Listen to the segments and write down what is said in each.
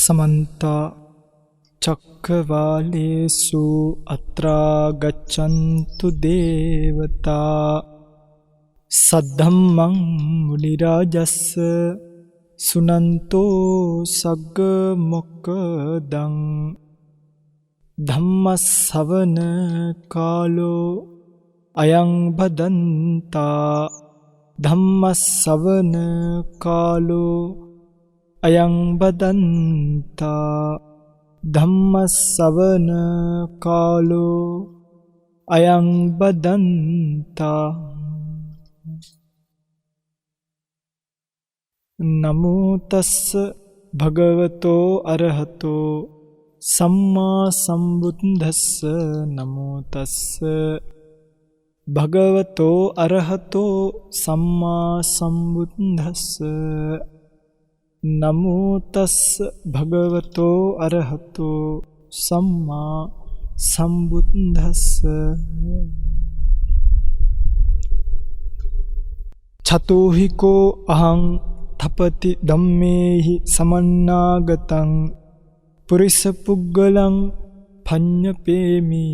समन्ता चक्रवालेषु अत्रा गच्छन्तु देवता सद्धम्मं मुनिराजस्स सुनन्तो सग्गमोक्खदं धम्मश्रवण कालो अयं भदन्ता धम्मश्रवण कालो अयं भदन्ता धम्मश्रवण कालो अयं भदन्ता। नमो तस्स भगवतो अरहतो सम्मा सम्बुद्धस्स नमो तस्स भगवतो अरहतो सम्मा सम्बुद्धस्स नमो तस्स भगवतो अरहतो सम्मा सम्बुद्धस्स। छतोहिको अहं थपति धम्मेहि समन्नागतं पुरिसपुग्गलं फඤ්ඤපේමීති।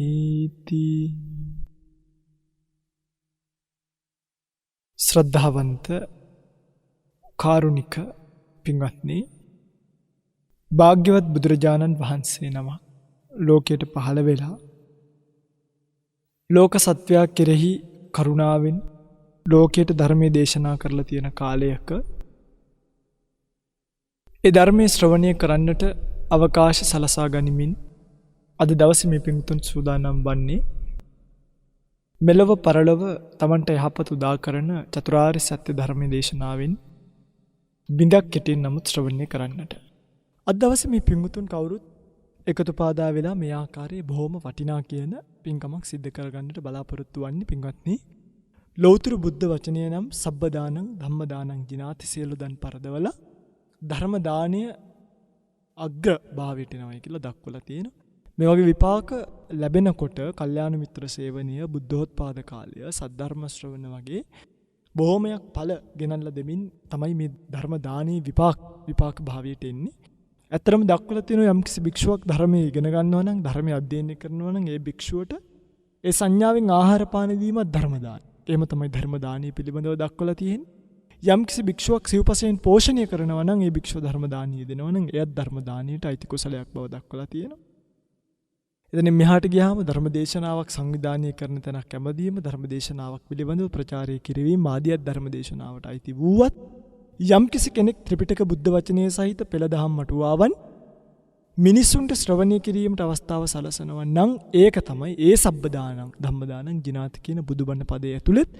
ශ්‍රද්ධාවන්ත කාරුණික පින්වත්නි, භාග්‍යවත් බුදුරජාණන් වහන්සේ නම ලෝකයට පහළ වෙලා ලෝක සත්වයා කෙරෙහි කරුණාවෙන් ලෝකයට ධර්මයේ දේශනා කරලා තියෙන කාලයක ඒ ධර්මයේ ශ්‍රවණය කරන්නට අවකාශ සලසා ගනිමින් අද දවසේ මේ පින්තුන් සූදානම් වන්නේ මෙලව පරලොව තමන්ට යහපත උදා කරන චතුරාර්ය සත්‍ය ධර්මයේ දේශනාවෙන් බිඳක් කෙටින් නමුත් ශ්‍රවණය කරන්නට. අද දවසේ මේ පින්තුන් කවුරුත් එකතු පාදා වෙලා මේ ආකාරයේ බොහොම වටිනා කියන පින්කමක් සිද්ධ කරගන්නට බලාපොරොත්තු වන්නේ. පින්වත්නි, ලෞතර බුද්ධ වචනය නම් සබ්බ දානං ධම්ම දානං ජිනාති සියලු දන් පරදවල ධර්ම දානය අග්‍ර භාවයට එනවා කියලා දක්වලා තියෙනවා. මේ වගේ විපාක ලැබෙනකොට කල්යාණ මිත්‍ර සේවනීය බුද්ධෝත්පාද කාලය සද්ධර්ම ශ්‍රවණ වගේ බොහොමයක් ඵල ගෙනල්ලා දෙමින් තමයි මේ ධර්ම දානයේ විපාක භාවයට එන්නේ. ඇත්තරම දක්වලා තියෙනවා යම්කිසි භික්ෂුවක් ධර්මයේ ඉගෙන ගන්නවා නම් ධර්මයේ අධ්‍යයනය කරනවා නම් ඒ භික්ෂුවට ඒ සංඥාවෙන් ආහාර පාන දීමත් ධර්ම දාන. එහෙම තමයි ධර්ම දානීය පිළිබඳව දක්වලා තියෙන්නේ. යම්කිසි භික්ෂුවක් සිව්පසයෙන් පෝෂණය කරනවා නම් ඒ භික්ෂුව ධර්ම දානීය දෙනවා නම් එයත් ධර්ම දානීයට අයිති කුසලයක් බව දක්වලා තියෙනවා. එතන මෙහාට ගියාම ධර්ම දේශනාවක් සංවිධානය කරන තැනක් හැමදීම ධර්ම දේශනාවක් පිළිබඳව ප්‍රචාරය කිරීම ආදියත් ධර්ම දේශනාවට අයිති වූවත් යම්කිසි කෙනෙක් ත්‍රිපිටක බුද්ධ වචනයේ සහිත පෙළ දහම් මටුවාවන් මිනිසුන්ට ශ්‍රවණය කිරීමට අවස්ථාව සලසනවා නම් ඒක තමයි ඒ සබ්බ දානං ධම්ම දානං ජිනාති කියන බුදුබණ පදයේ ඇතුළත්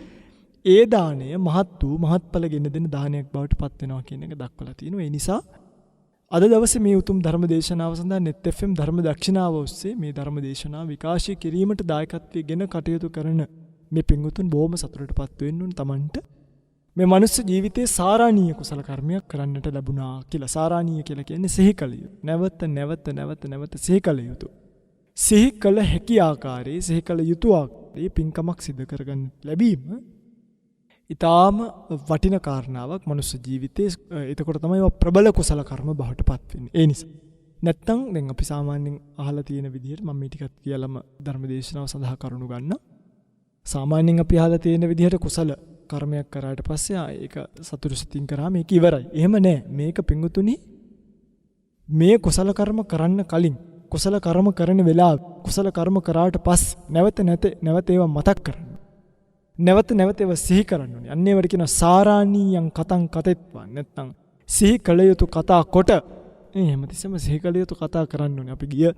ඒ දාණය මහත් වූ මහත්ඵල ගෙන දෙන දානයක් බවට පත් වෙනවා කියන එක දක්වලා තියෙනවා. ඒ නිසා අද දවසේ මේ උතුම් ධර්ම දේශනාව සඳහා net fm ධර්ම දක්ෂිනාව ඔස්සේ මේ ධර්ම දේශනාව විකාශය කිරීමට දායකත්වයෙන් කටයුතු කරන මේ පින්වතුන් බොහොම සතුටටපත් වෙන්න ඕන. Tamanට මේ මනුස්ස ජීවිතයේ සාරාණීය කුසල කර්මයක් කරන්නට ලැබුණා කියලා. සාරාණීය කියලා කියන්නේ සිහි කළ යුතු. නැවත සිහි කළ යුතු. සිහි කළ හැකි ආකාරයේ සිහි කළ යුතු ආකාරයේ පින්කමක් සිදු කරගන්න ලැබීම ඊටාම වටින කාරණාවක් මනුස්ස ජීවිතයේ. එතකොට තමයි ප්‍රබල කුසල කර්ම බවට පත් වෙන්නේ. ඒ නිසා නැත්තම් දැන් අපි සාමාන්‍යයෙන් අහලා තියෙන විදිහට මම මේ ටිකත් කියලාම ධර්ම දේශනාව සඳහා කරුණු ගන්න. සාමාන්‍යයෙන් අපි අහලා තියෙන විදිහට කුසල කර්මයක් කරාට පස්සේ ඒක සතුටු සිතින් කරාම ඒක ඉවරයි. එහෙම නෑ. මේක පිංගුතුනි මේ කුසල කර්ම කරන්න කලින් කුසල කර්ම කරන වෙලාව කුසල කර්ම කරාට පස්සේ නැවත ඒවා මතක් කරන්න. නැවත ඒවා සිහි කරන්න ඕනේ. අන්න ඒවට කියනවා සාරාණීයං කතං කතෙත්වා. නැත්තම් සිහි කළ යුතු කතා කොට හැමතිස්සෙම සිහි කළ යුතු කතා කරන්න ඕනේ. අපි ගිය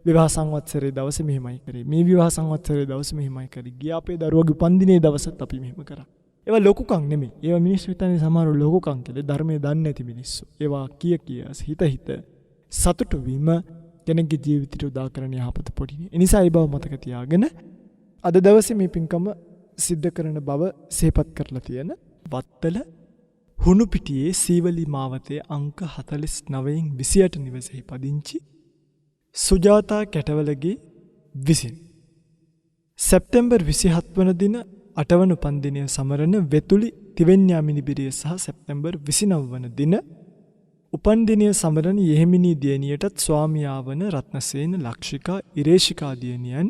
විවාහ සංවත්සරයේ දවසේ මෙහෙමයි කරේ. මේ විවාහ සංවත්සරයේ දවසේ මෙහෙමයි කරේ. ගිය අපේ දරුවගේ උපන්දිනේ දවසත් අපි මෙහෙම කරා. ඒවා ලොකුකම් නෙමෙයි. ඒවා මිනිස්සු හිතන්නේ සමහරව ලොකුකම් කියලා. ධර්මයේ දන්නේ නැති මිනිස්සු. ඒවා කිය හිත සතුටු වීම කෙනෙක්ගේ ජීවිතයට උදා කරන යහපත පොඩිනේ. ඒ නිසා ඒ බව මතක තියාගෙන අද දවසේ මේ පින්කම සිද්ධ කරන බව සිහිපත් කරලා තියෙන වත්තල හුණුපිටියේ සීවලි මාවතේ අංක 49න් 28 නිවසෙහි පදිංචි සුජාතා කැටවලගේ විසින් සැප්තැම්බර් 27 වන දින 8 වන උපන්දිනය සමරන වෙතුලි තිවෙන්‍යා මිනිබිරිය සහ සැප්තැම්බර් 29 වන දින උපන් දිනය සමරන යෙහෙමිනී දියණියටත් ස්වාමියා වන රත්නසේන ලක්ෂිකා ඉරේෂිකා දියණියන්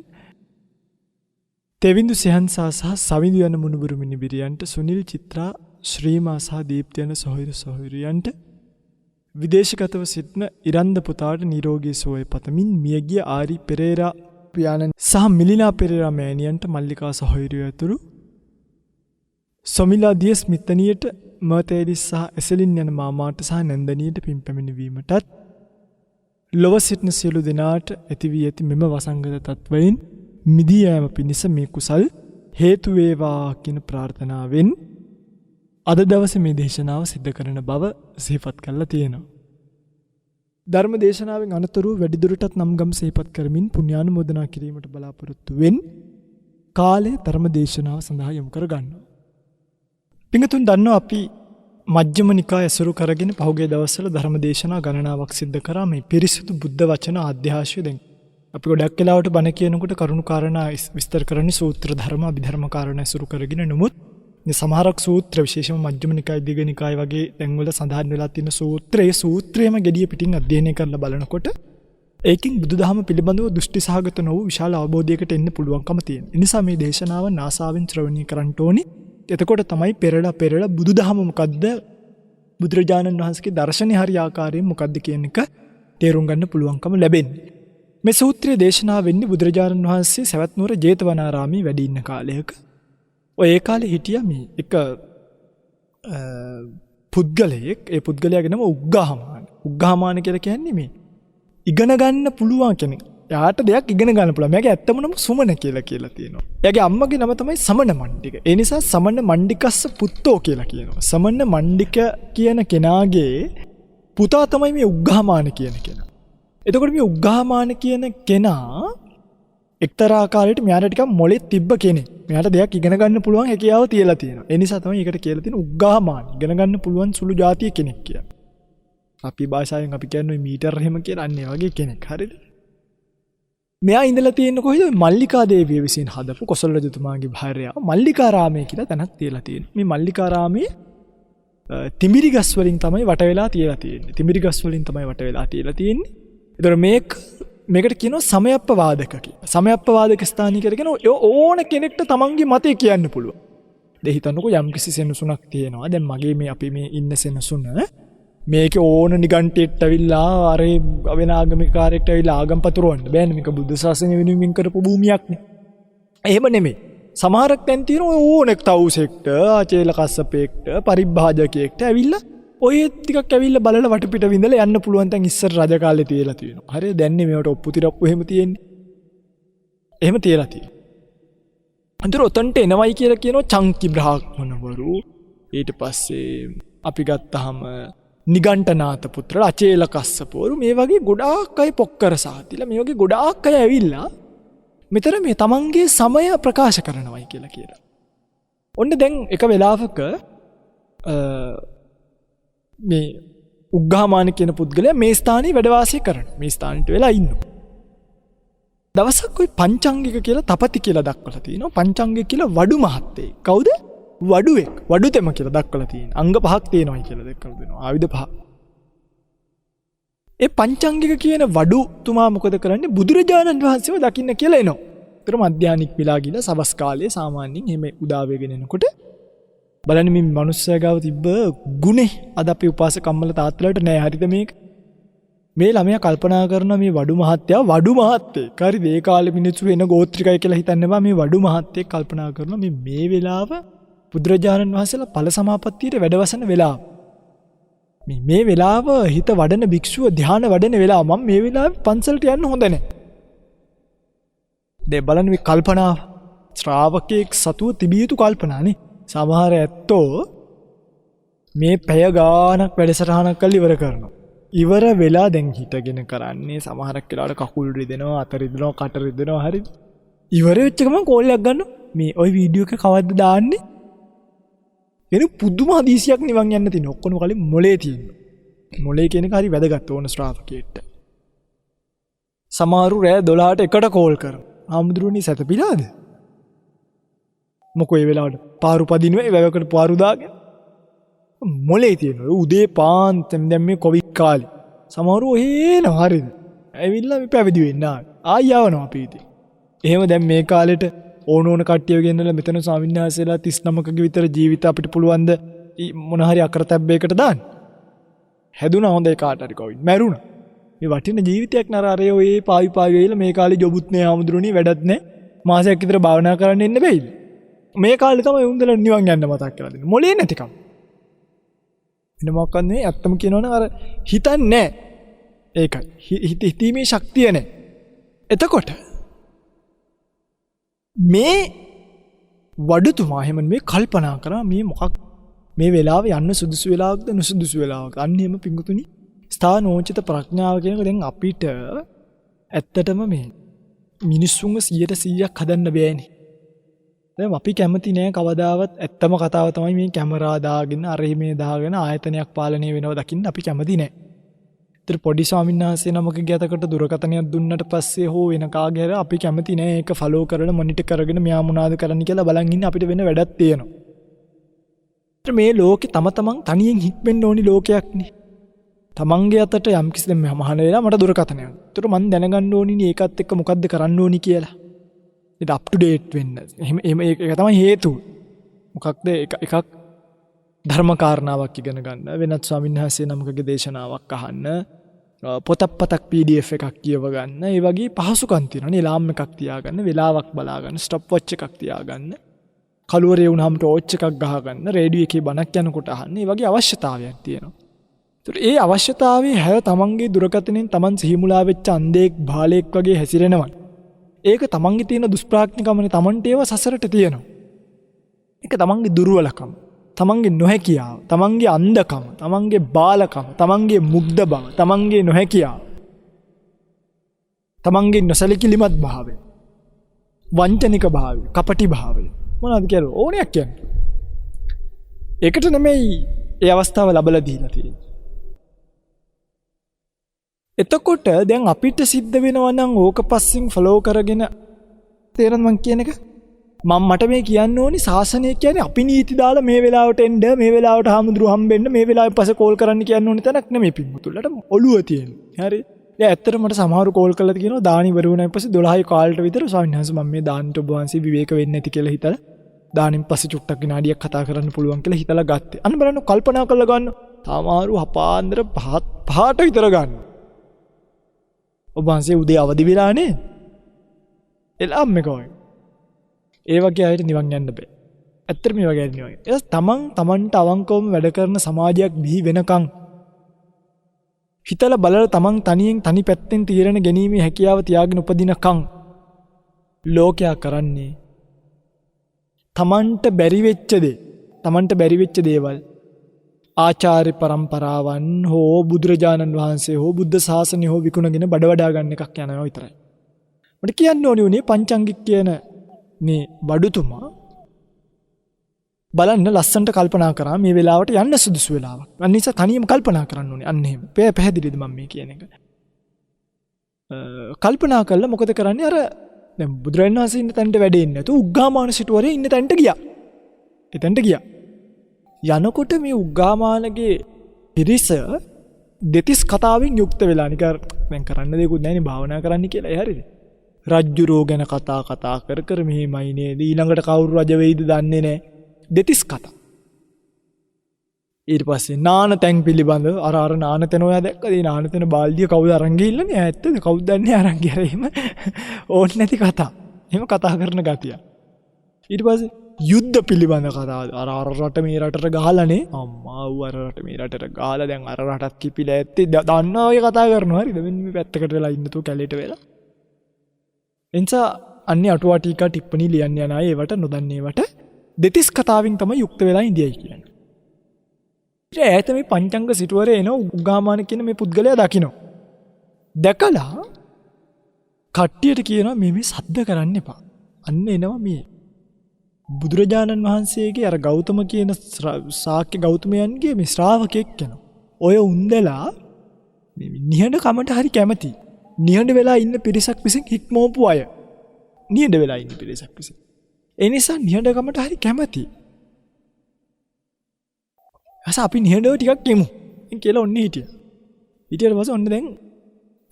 තෙවිඳු සෙහන්සා සහ සවිඳු යන මුණුබුරු මිනිබිරියන්ට සුනිල් චිත්‍රා ශ්‍රීමා සහ දීප්ති යන සොහොයුරු සොහොයුරියන්ට විදේශගතව සිටින ඉරන්ද පුතාට නිරෝගී සුවය පතමින් මියගිය ආරි පෙරේරා පියාණන් සහ මිලිනා පෙරේරා මෑණියන්ට මල්ලිකා සොහොයුරිය ඇතුළු සොමිලා දියස් මිත්තනියට මර්තේලිස් සහ එසලින් යන මාමාට සහ නැන්දනියට පින් පැමිණවීමටත් ලොව සිටින සියලු දෙනාට ඇති වී ඇති මෙම වසංගත තත්වයින් මිදී යෑම පිණිස මේ කුසල් හේතු වේවා කියන ප්‍රාර්ථනාවෙන් අද දවසේ මේ දේශනාව සිද්ධ කරන බව සිහිපත් කරලා තියෙනවා. ධර්ම දේශනාවෙන් අනතුරු වැඩිදුරටත් නම්ගම් සිහිපත් කරමින් පුණ්‍යානුමෝදනා කිරීමට බලාපොරොත්තු වෙන් කාලය ධර්ම දේශනාව සඳහා යොමු කර ගන්නවා. පිංගතුන් දන්නවා අපි මජ්ක්‍ධිම නිකාය ඇසුරු කරගෙන පහුගිය දවස්වල ධර්ම දේශනා ගණනාවක් සිද්ධ කරා මේ පිරිසිදු බුද්ධ වචන ආධ්‍යාශය දැන් අපි ගොඩක් වෙලාවට බණ කියනකොට කරුණු කාරණා විස්තර කරන්නේ සූත්‍ර ධර්ම අභිධර්ම කාරණා ඇසුරු කරගෙන නමුත් සමහරක් සූත්‍ර විශේෂම මජ්ක්‍ධිම නිකාය දීඝ නිකාය වගේ තැන්වල සඳහන් වෙලා තියෙන සූත්‍රයේම gediya පිටින් අධ්‍යයනය කරලා බලනකොට ඒකින් බුදුදහම පිළිබඳව දෘෂ්ටි සහගත නොවු විශාල අවබෝධයකට එන්න පුළුවන්කම තියෙනවා. ඒ නිසා මේ දේශනාව නාසාවෙන් ශ්‍රවණය කරන්න ඕනි. එතකොට තමයි පෙරලා බුදුදහම මොකද්ද බුදුරජාණන් වහන්සේගේ දර්ශනය හරි ආකාරයෙන් මොකද්ද කියන එක තේරුම් ගන්න පුළුවන්කම ලැබෙන්නේ. මේ සූත්‍රයේ දේශනාව වෙන්නේ බුදුරජාණන් වහන්සේ සවැත් නුවර ජේතවනාරාමයේ වැඩ ඉන්න කාලයක. ඔය ඒ කාලේ හිටියා මේ එක පුද්ගලයෙක්. ඒ පුද්ගලයාගේ නම උග්ගහමාන. උග්ගහමාන කියලා කියන්නේ මේ ඉගෙන ගන්න පුළුවන් කෙනෙක්. එයාට දෙයක් ඉගෙන ගන්න පුළුවන්. මෙයාගේ ඇත්තම නම සුමන කියලා තියෙනවා. එයාගේ අම්මගේ නම තමයි සමන මණ්ඩික. ඒ නිසා සමන මණ්ඩිකස්ස පුත්තෝ කියලා කියනවා. සමන මණ්ඩික කියන කෙනාගේ පුතා තමයි මේ උග්ගහමාන කියන කෙනා. එතකොට මේ උග්ගහමාන කියන කෙනා එක්තරා ආකාරයකට මෙයාට ටිකක් මොලේ තිබ්බ කෙනෙක්. මෙයාට දෙයක් ඉගෙන ගන්න පුළුවන් හැකියාව තියලා තියෙනවා. ඒ නිසා තමයි ඒකට කියලා තියෙන උග්ගහමාන. ඉගෙන ගන්න පුළුවන් සුළු જાතිය කෙනෙක් කියලා. අපි භාෂාවෙන් අපි කියන්නේ මීටර් එහෙම කියලා අන්නේ වගේ කෙනෙක්. හරිද? මෙයා ඉඳලා තියෙන්නේ කොහෙද? මල්ලිකා දේවිය විසින් හදපු කොසල් රජතුමාගේ භාර්යාව මල්ලිකාරාමයේ කියලා තැනක් තියලා තියෙනවා. මේ මල්ලිකාරාමයේ තිඹිරි ගස් වලින් තමයි වට වෙලා තියලා තියෙන්නේ. තිඹිරි ගස් වලින් තමයි වට වෙලා තියලා තියෙන්නේ. ඒතර මේකට කියනවා සමයප්පවාදක කියලා. සමයප්පවාදක ස්ථානීය කරගෙන ඕන කෙනෙක්ට තමන්ගේ මතය කියන්න පුළුවන්. දැන් හිතන්නකෝ යම්කිසි සෙනසුනක් තියෙනවා. දැන් මගේ මේ අපි මේ ඉන්න සෙනසුන මේකේ ඕන නිගන්ටෙක්ට ඇවිල්ලා අර වෙන ආගමික කාර්යයකට ඇවිල්ලා ආගම් පතුරවන්න බෑනේ. මේක බුද්ධ ශාසනය වෙනුවෙන් කරපු භූමියක්නේ. එහෙම නෙමෙයි. සමහරක් තැන් තියෙනවා ඕනෙක් තවුසෙක්ට, ආචේල කස්සපෙක්ට, පරිබ්‍රාජකයෙක්ට ඇවිල්ලා ඔය ටිකක් ඇවිල්ලා බලලා වටපිට විඳලා යන්න පුළුවන් තැන් ඉස්සර රජ කාලේ තියලා තියෙනවා. හරිද? දැන් නේ මේවට ඔප්පු තිරප්පු එහෙම තියෙන්නේ. එහෙම තියලා තියෙනවා. අන්තර ඔතන්ට එනවයි කියලා කියනවා චංකි බ්‍රාහ්මණවරු. ඊට පස්සේ අපි ගත්තාම නිගණ්ඨනාත පුත්‍රලා අචේල කස්සපවරු මේ වගේ ගොඩාක් අය පොක්කර සාතිලා මේ වගේ ගොඩාක් අය ඇවිල්ලා මෙතන මේ තමන්ගේ සමය ප්‍රකාශ කරනවයි කියලා. ඔන්න දැන් එක වෙලාවක මේ උග්ගහමාන කියන පුද්ගලයා මේ ස්ථානයේ වැඩ වාසය කරනවා. මේ ස්ථානෙට වෙලා ඉන්නවා. දවසක් ওই පංචාංගික කියලා තපති කියලා දක්වලා තියෙනවා. පංචාංගික කියලා වඩු මහත්තයෙක්. කවුද? වඩුවෙක්. වඩුතෙම කියලා දක්වලා තියෙනවා. අංග පහක් තියෙනවායි කියලා දක්වලා දෙනවා. ආයුධ පහ. ඒ පංචාංගික කියන වඩුතුමා මොකද කරන්නේ? බුදුරජාණන් වහන්සේව දකින්න කියලා එනවා. ඒතර මධ්‍යානික් වෙලා ගිහලා සවස් කාලයේ සාමාන්‍යයෙන් එහෙම උදා වෙගෙන එනකොට බලන්න මේ මිනිස්සයා ගාව තිබ්බ ගුණේ අද අපේ උපාසකම්මල තාත්තලාට නෑ. හරිද මේක? මේ ළමයා කල්පනා කරන මේ වඩු මහත්තයා වඩු මහත්තයෙක්. හරිද? ඒ කාලේ මිනිස්සු වෙන ගෝත්‍රිකයි කියලා හිතන්නේ බෑ. මේ වඩු මහත්තයෙක් කල්පනා කරනවා මේ වෙලාව බුදුරජාණන් වහන්සේලා ඵල සමාපත්තියට වැඩවසන වෙලාව. මේ වෙලාව හිත වඩන භික්ෂුව ධ්‍යාන වඩන වෙලාව. මම මේ වෙලාවේ පන්සලට යන්න හොඳ නැහැ. දැන් බලන්න මේ කල්පනාව ශ්‍රාවකෙක් සතුව තිබිය යුතු කල්පනානේ. සමහර ඇත්තෝ මේ පැය ගානක් වැඩසටහනක් කරලා ඉවර කරනවා. ඉවර වෙලා දැන් හිටගෙන කරන්නේ සමහරක් වෙලාවට කකුල් රිදෙනවා, අත රිදෙනවා, කට රිදෙනවා. හරිද? ඉවර වෙච්ච ගමන් කෝල් එකක් ගන්නවා. මේ ওই වීඩියෝ එක කවද්ද දාන්නේ? එන පුදුම හදිසියක් නිවන් යන්න තියෙන. ඔක්කොම කලින් මොලේ තියෙනවා. මොලේ කියන එක හරි වැදගත් ඕන ශ්‍රාවකයෙක්ට. සමහරු රෑ 12ට එකට කෝල් කරනවා. ආමුදුරුනි සතපිලාද? මොකෝ ඒ වෙලාවට පාරු පදිනුවේ වැවකට පාරු දාගෙන මොලේ තියෙනවා. උදේ පාන්දර දැන් මේ කොවිඩ් කාලේ. සමහරව හේනවා හරිද? ඇවිල්ලා මේ පැවිදි වෙන්න ආයි යවනවා අපි ඉතින්. එහෙම දැන් මේ කාලෙට ඕන කට්ටිය ගෙන්නලා මෙතන ස්වාමීන් වහන්සේලා 39ක විතර ජීවිත අපිට පුළුවන් ද මොන හරි අකරතැබ්බයකට දාන්න. හැදුනා හොඳයි කාට හරි කොවිඩ්. මැරුණා. මේ වටින ජීවිතයක් නර අරේ ඔය පාවි වෙයිලා මේ කාලේ ජොබුත් නෑ ආමුදුරුණී වැඩත් නෑ. මාසයක් විතර භාවනා කරන්න ඉන්න බැයිද? මේ කාලේ තමයි උන්දල නිවන් යන්න මතක් කරලා දෙන්නේ. මොලේ නැතිකම. එන මොකක්ද මේ ඇත්තම කියනවනම් අර හිතන්නේ නෑ. ඒකයි. හිතීමේ ශක්තිය නෑ. එතකොට මේ වඩුතුමා එහෙම මේ කල්පනා කරා මේ මොකක් මේ වෙලාවේ යන්න සුදුසු වෙලාවක්ද නුසුදුසු වෙලාවක්ද? අන්න එහෙම පිංගුතුනි ස්ථානෝචිත ප්‍රඥාව කියනක දැන් අපිට ඇත්තටම මේ මිනිස්සුන්ව 100%ක් හදන්න බෑනේ. දැන් අපි කැමති නෑ කවදාවත් ඇත්තම කතාව තමයි මේ කැමරා දාගෙන අරෙහි මේ දාගෙන ආයතනයක් පාලනය වෙනවා දකින්න අපි කැමති නෑ. ඒතර පොඩි ස්වාමීන් වහන්සේ නමකගේ අතකට දුරකථනයක් දුන්නට පස්සේ හෝ වෙන කාගේ හරි අපි කැමති නෑ ඒක ෆලෝ කරලා මොනිටර් කරගෙන මෙයා මොනවද කරන්න කියලා බලන් ඉන්න අපිට වෙන වැඩක් තියෙනවා. ඒතර මේ ලෝකේ තමන් තනියෙන් හික්මෙන්න ඕනි ලෝකයක්නේ. තමන්ගේ අතට යම් කිසි දෙයක් මහාන වෙලා මට දුරකථනයක්. ඒතර මම දැනගන්න ඕනිනේ ඒකත් එක්ක මොකද්ද කරන්න ඕනි කියලා. ඒක අප් ටු ඩේට් වෙන්න. එහෙම ඒක තමයි හේතුව. මොකක්ද එකක් ධර්ම කාරණාවක් ඉගෙන ගන්න, වෙනත් ස්වාමීන් වහන්සේ නමකගේ දේශනාවක් අහන්න, පොතක් PDF එකක් කියව ගන්න. ඒ වගේ පහසුකම් තියෙනවා. ලාම් එකක් තියාගන්න, වෙලාවක් බලා ගන්න, ස්ටොප් වොච් එකක් තියාගන්න. කලුවරේ වුණාම ටෝච් එකක් ගහගන්න, රේඩියෝ එකේ බණක් යනකොට අහන්න. මේ වගේ අවශ්‍යතාවයක් තියෙනවා. ඒ අවශ්‍යතාවයේ හැය තමන්ගේ දුරකථනෙන් තමන් සිහිමුලා වෙච්ච අන්ධෙක් බාලයෙක් වගේ හැසිරෙනවා. ඒක තමන්ගේ තියෙන දුෂ්ප්‍රඥකමනේ තමන්ට ඒව සසරට තියෙනවා. ඒක තමන්ගේ දුර්වලකම, තමන්ගේ නොහැකියාව, තමන්ගේ අන්ධකම, තමන්ගේ බාලකම, තමන්ගේ මුග්ධ බව, තමන්ගේ නොහැකියාව, තමන්ගේ නොසලකිලිමත් භාවය, වංචනික භාවය, කපටි භාවය මොනවද කියලා ඕනයක් කියන්නේ. ඒකට නෙමෙයි ඒ අවස්ථාව ලැබලා දීලා තියෙන්නේ. එතකොට දැන් අපිට සිද්ධ වෙනවා නම් ඕක පස්සෙන් ෆලෝ කරගෙන තේරෙනවද මං කියන එක? මට මේ කියන්න ඕනි ශාසනය කියන්නේ අපි නීති දාලා මේ වෙලාවට එන්න, මේ වෙලාවට හාමුදුරු හම්බෙන්න, මේ වෙලාවෙ පස්සේ කෝල් කරන්න කියන්න ඕනි තැනක් නෙමෙයි පින්මුතුලට ඔළුව තියෙන්නේ. හරි. දැන් ඇත්තට මට සමහරු කෝල් කරලා කියනවා දානි ඉවර වුණාන් පස්සේ 12යි කාලට විතර ස්වාමීන් වහන්සේ මම මේ දානට ඔබ වහන්සේ විවේක වෙන්නේ නැති කියලා හිතලා දානින් පස්සේ චුට්ටක් විනාඩියක් කතා කරන්න පුළුවන් කියලා හිතලා ගත්තේ. අන්න බලන්න කල්පනා කරලා ගන්න. සමහරු හපාන්දර පහට විතර ගන්න. ඔබ වහන්සේ උදේ අවදි වෙලානේ. එළාම් එකෝයි. ඒ වගේ අයට නිවන් යන්න බෑ. ඇත්තට මේ වගේ නිවන්. ඒක තමන්ට අවංකවම වැඩ කරන සමාජයක් බිහි වෙනකන් හිතලා බලලා තමන් තනියෙන් තනි පැත්තෙන් තීරණ ගැනීමේ හැකියාව තියාගෙන උපදිනකන් ලෝකයා කරන්නේ තමන්ට බැරි වෙච්ච දේවල් ආචාර්ය පරම්පරාවන් හෝ බුදුරජාණන් වහන්සේ හෝ බුද්ධ ශාසනය හෝ විකුණගෙන බඩ වඩා ගන්න එකක් යනවා විතරයි. මට කියන්න ඕනේ උනේ පංචාංගික කියන මේ බඩුතුමා බලන්න ලස්සන්ට කල්පනා කරා මේ වෙලාවට යන්න සුදුසු වෙලාවක්. අන්න නිසා තනියම කල්පනා කරන්න ඕනේ. අන්න එහෙම. පැහැදිලිද මම මේ කියන එක? කල්පනා කළා මොකද කරන්නේ? අර දැන් බුදුරජාණන් වහන්සේ ඉන්න තැනට වැඩේ ඉන්නේ නැතු උග්ගාමාන සිටුවරේ ඉන්න තැනට ගියා. එතනට ගියා. යනකොට මේ උග්ගාමානගේ පිරිස දෙතිස් කතාවෙන් යුක්ත වෙලා නිකන් දැන් කරන්න දෙයක්වත් නැහැ නේ භාවනා කරන්න කියලා. ඒ හරියද? රජ්ජුරෝ ගැන කතා කර මෙහෙමයි නේද? ඊළඟට කවුරු රජ වෙයිද දන්නේ නැහැ. දෙතිස් කතා. ඊට පස්සේ නානතෙන් පිළිබඳව අර නානතෙන ඔයා දැක්කද? ඒ නානතෙන බාල්දිය කවුද අරන් ගිහිල්ලානේ? ඇත්තද? කවුද දන්නේ අරන් ගියා එහෙම ඕන් නැති කතා. එහෙම කතා කරන ගතිය. ඊට පස්සේ යුද්ධ පිළිබඳ කතා. අර රට මේ රටට ගහලානේ. අම්මා ඌ අර රට මේ රටට ගහලා දැන් අර රටත් කිපිලා ඇත්තේ. දන්නවා ඔය කතා කරනවා. හරිද? මෙන්න මේ පැත්තකට වෙලා ඉන්න තෝ කැලේට වෙලා. එනිසා අන්නේ අටුවා ටීකා ටිප්පණි ලියන්න යන අය ඒවට නොදන්නේවට දෙතිස් කතාවෙන් තමයි යුක්ත වෙලා ඉඳියයි කියන්නේ. ඊට ඈත මේ පංචංග සිටුවරේ එන උග්ගාමාන කියන මේ පුද්ගලයා දකින්න. දැකලා කට්ටියට කියනවා මේ සද්ද කරන්න එපා. අන්න එනවා මේ බුදුරජාණන් වහන්සේගේ අර ගෞතම කියන ශාක්‍ය ගෞතමයන්ගේ මේ ශ්‍රාවකෙක් කෙනා. ඔය උන්දලා නිහඬ කමට හරි කැමති. නිහඬ වෙලා ඉන්න පිරිසක් විසින් හික්මෝපු අය. නිහඬ වෙලා ඉන්න පිරිසක් විසින්. ඒ නිසා නිහඬ කමට හරි කැමති. අස අපි නිහඬව ටිකක් කියමු. කියලා ඔන්න හිටියා. ඊට පස්සේ ඔන්න දැන්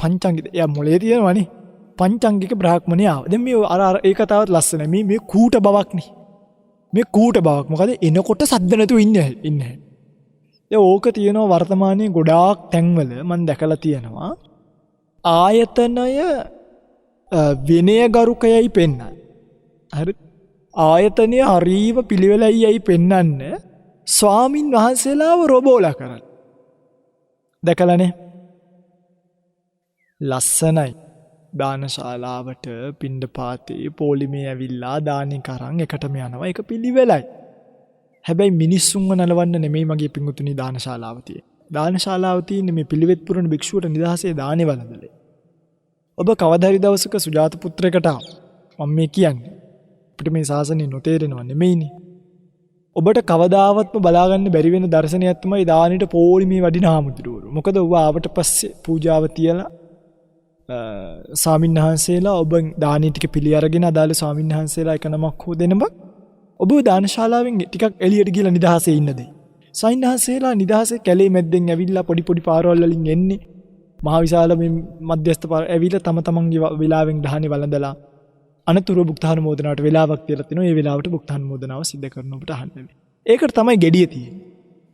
පංචාංගික එයා මොලේ තියෙනවනේ. පංචාංගික බ්‍රාහ්මණයා ආවා. දැන් මේ අර ඒ කතාවත් ලස්සනයි. මේ කූට බවක් නේ. මේ කූට බවක්. මොකද එනකොට සද්ද නැතුව ඉන්නේ. දැන් ඕක තියෙනවා වර්තමානයේ ගොඩාක් තැන්වල මම දැකලා තියෙනවා. ආයතනය විනයගරුකයයි පෙන්වන්නේ. හරි. ආයතනය හරීව පිළිවෙලයියි පෙන්වන්නේ. ස්වාමින් වහන්සේලාව රොබෝලා කරන්නේ. දැකලානේ. ලස්සනයි. දානශාලාවට පිණ්ඩපාතේ පොලිමේ ඇවිල්ලා දානි කරන් එකටම යනවා. ඒක පිළිවෙලයි. හැබැයි මිනිස්සුන්ව නලවන්න නෙමෙයි මගේ පිංගුතුනි දානශාලාව තියෙන්නේ. දානශාලාව තියෙන්නේ මේ පිළිවෙත් පුරන භික්ෂුවට නිදහසේ දානේ වළඳලේ. ඔබ කවදා හරි දවසක සුජාත පුත්‍රයෙකුට මම මේ කියන්නේ අපිට මේ ශාසනය නොතේරෙනව නෙමෙයිනේ. ඔබට කවදාවත්ම බලාගන්න බැරි වෙන දර්ශනයක් තමයි දානෙට පොලිමේ වඩින හාමුදුරුවෝ. මොකද ඔබ ආවට පස්සේ පූජාව තියලා ස්වාමින්වහන්සේලා ඔබ දානි ටික පිළි අරගෙන අදාළ ස්වාමින්වහන්සේලා එක නමක් හෝ දෙනම ඔබ දානශාලාවෙන් ටිකක් එළියට ගිහලා නිදහසේ ඉන්න දෙයි. ස්වාමින්වහන්සේලා නිදහසේ කැලේ මැද්දෙන් ඇවිල්ලා පොඩි පාරවල් වලින් එන්නේ. මහා විශාල මේ මධ්‍යස්ථ පාර ඇවිල්ලා තම තමන්ගේ වෙලාවෙන් දානි වළඳලා අනතුරු භුක්තානුමෝදනාවට වෙලාවක් තියලා තිනවා. ඒ වෙලාවට භුක්තානුමෝදනාව සිද්ධ කරන ඔබට අහන්න වෙයි. ඒකට තමයි gediya තියෙන්නේ.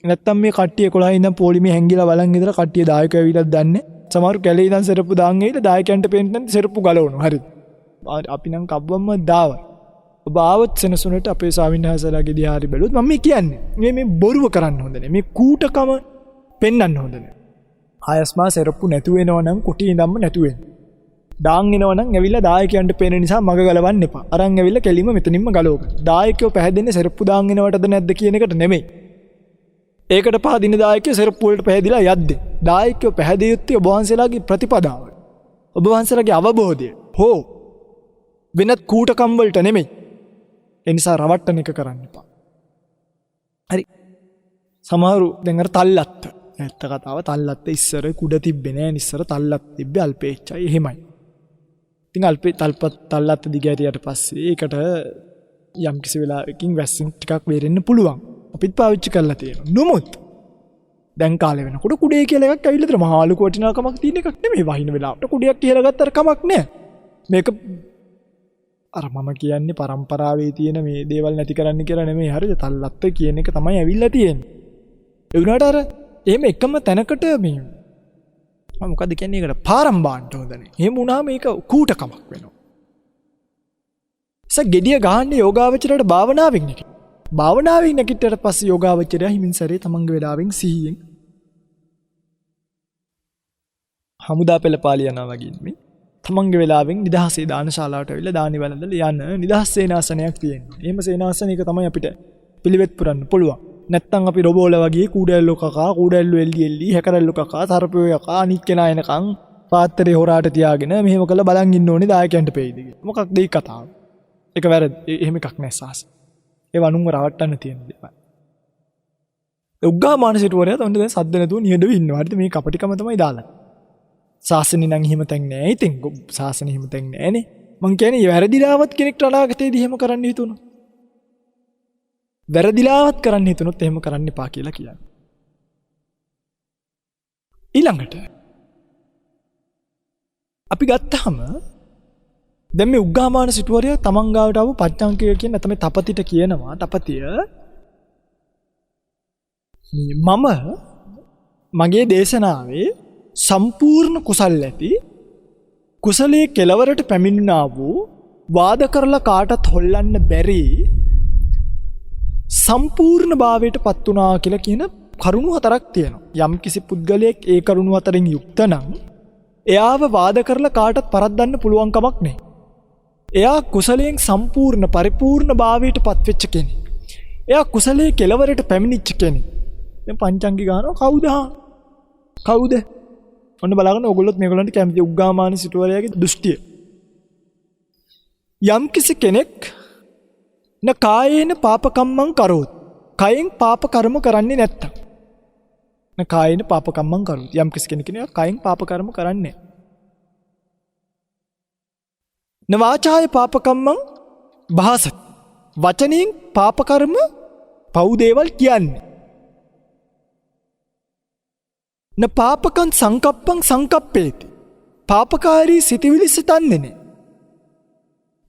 නැත්තම් මේ කට්ටිය 11 ඉඳන් පොලිමේ හැංගිලා බලන් ඉඳලා කට්ටිය දායකයෝ ඇවිල්ලා දන්නේ. සමහර කැලේ ඉඳන් සෙරප්පු දාන් ගිහලා දායකයන්ට පෙන්නන්න සෙරප්පු ගලවනවා. හරිද? අපි නම් කබ්බම්ම දාවයි. ඔබ ආවත් සෙනසුනට අපේ ස්වාමින්වහන්සේලාගේ දිහාරි බැලුවොත් මම මේ කියන්නේ මේ බොරුව කරන්න හොඳ නැහැ. මේ කූටකම පෙන්වන්න හොඳ නැහැ. ආයස්මා සෙරප්පු නැතු වෙනවා නම් කුටි ඉඳන්ම නැතු වෙන්න. දාන් එනවා නම් ඇවිල්ලා දායකයන්ට පේන නිසා මග ගලවන්න එපා. අරන් ඇවිල්ලා කෙලින්ම මෙතනින්ම ගලවගන්න. දායකයෝ පැහැදෙන්නේ සෙරප්පු දාන් එනවටද නැද්ද කියන එකට නෙමෙයි. ඒකට පහදින දායකයෝ සෙරප්පු වලට පැහැදිලා යද්දී. දායකයෝ පැහැදිය යුත්තේ ඔබ වහන්සේලාගේ ප්‍රතිපදාව. ඔබ වහන්සේලාගේ අවබෝධය. හෝ වෙනත් කූටකම් වලට නෙමෙයි. ඒ නිසා රවට්ටන එක කරන්න එපා. හරි. සමහරු දැන් අර තල්ලත්ත. ඇත්ත කතාව තල්ලත්ත ඉස්සර කුඩ තිබ්බේ නෑ. ඉස්සර තල්ලත් තිබ්බේ අල්පේච්චයි. එහෙමයි. ඉතින් අල්පේ තල්ලත්ත දිගහැරියට පස්සේ ඒකට යම් කිසි වෙලාවකින් වැස්සෙන් ටිකක් වේරෙන්න පුළුවන්. අපිත් පාවිච්චි කරලා තියෙනවා. නමුත් දැන් කාලේ වෙනකොට කුඩේ කියලා එකක් ඇවිල්ලා තියෙන මහා ලොකු වටිනාකමක් තියෙන එකක් නෙමෙයි. වහින වෙලාවට කුඩයක් කියලා ගත්තට කමක් නෑ. මේක අර මම කියන්නේ පරම්පරාවේ තියෙන මේ දේවල් නැති කරන්න කියලා නෙමෙයි. හරිද? තල්ලත්ත කියන එක තමයි ඇවිල්ලා තියෙන්නේ. ඒ වුණාට අර එහෙම එකම තැනකට මේ මොකද්ද කියන්නේ ඒකට පාරම් බාන්න හොඳ නැහැ. එහෙම වුණාම ඒක කූටකමක් වෙනවා. gediya ගහන්නේ යෝගාවචරයට භාවනාවෙන් නෙකි. භාවනාවෙන් නැගිටට පස්සේ යෝගාවචරය හිමින් සැරේ තමන්ගේ වෙලාවෙන් සිහියෙන් හමුදා පෙළපාලිය යනවා වගේ නෙමෙයි. තමන්ගේ වෙලාවෙන් නිදහසේ දානශාලාවට ඇවිල්ලා දානි වළඳලා යන නිදහස් සේනාසනයක් තියෙනවා. එහෙම සේනාසනයක තමයි අපිට පිළිවෙත් පුරන්න පුළුවන්. නැත්තම් අපි රොබෝල වගේ කූඩැල්ලෝ කකා කූඩැල්ලෝ එල්ලි හැකරැල්ලෝ කකා තරපයෝ යකා අනිත් කෙනා එනකන් පාත්‍රේ හොරාට තියාගෙන මෙහෙම කරලා බලන් ඉන්න ඕනේ දායකයන්ට පෙයිද කියලා. මොකක්ද මේ කතාව? ඒක වැරදි. එහෙම එකක් නෑ සාස. ඒ වනුන්ව රවට්ටන්න තියෙන දේවල්. උග්ගා මානසිටුවරයා තොන්න දැන් සද්ද නැතුව නිහඬව ඉන්නවා. හරිද? මේ කපටිකම තමයි දාලා. සාසනෙ නම් එහෙම තැන් නෑ. ඉතින් සාසනෙ එහෙම තැන් නෑනේ. මං කියන්නේ වැරදිලාවත් කෙනෙක්ට අනාගතේදී එහෙම කරන්න හිතුණා. වැරදිලාවත් කරන්න හිතුනොත් එහෙම කරන්න එපා කියලා කියන්නේ. ඊළඟට අපි ගත්තාම දැන් මේ උග්ගාමාන සිටුවරයා තමන් ගාවට ආව පච්චංකය කියන තමයි තපතිට කියනවා. තපතිය මම මගේ දේශනාවේ සම්පූර්ණ කුසල් ඇති කුසලයේ කෙලවරට පැමිණුණා වූ වාද කරලා කාටත් හොල්ලන්න බැරි සම්පූර්ණ භාවයට පත් වුණා කියලා කියන කරුණු හතරක් තියෙනවා. යම් කිසි පුද්ගලයෙක් ඒ කරුණු හතරෙන් යුක්ත නම් එයාව වාද කරලා කාටත් පරද්දන්න පුළුවන් කමක් නැහැ. එයා කුසලයෙන් සම්පූර්ණ පරිපූර්ණ භාවයට පත් වෙච්ච කෙනෙක්. එයා කුසලයේ කෙලවරට පැමිණිච්ච කෙනෙක්. දැන් පංචංගි ගන්නවා කවුද? කවුද? ඔන්න බලන්න ඕගොල්ලොත් මේගොල්ලන්ට කැමති උග්ගාමාන සිටුවරයාගේ දෘෂ්ටිය. යම් කිසි කෙනෙක් න කායේන පාපකම්මං කරොත්. කයෙන් පාප කර්ම කරන්නේ නැත්තම්. න කායේන පාපකම්මං කරොත්. යම් කිසි කෙනෙක් කයෙන් පාප කර්ම කරන්නේ නැහැ. න වාචාය පාපකම්මං භාසත්. වචනයෙන් පාප කර්ම පව් දේවල් කියන්නේ. න පාපකං සංකප්පං සංකප්පේති. පාපකාරී සිතවිලි සිතන්නේ නෑ.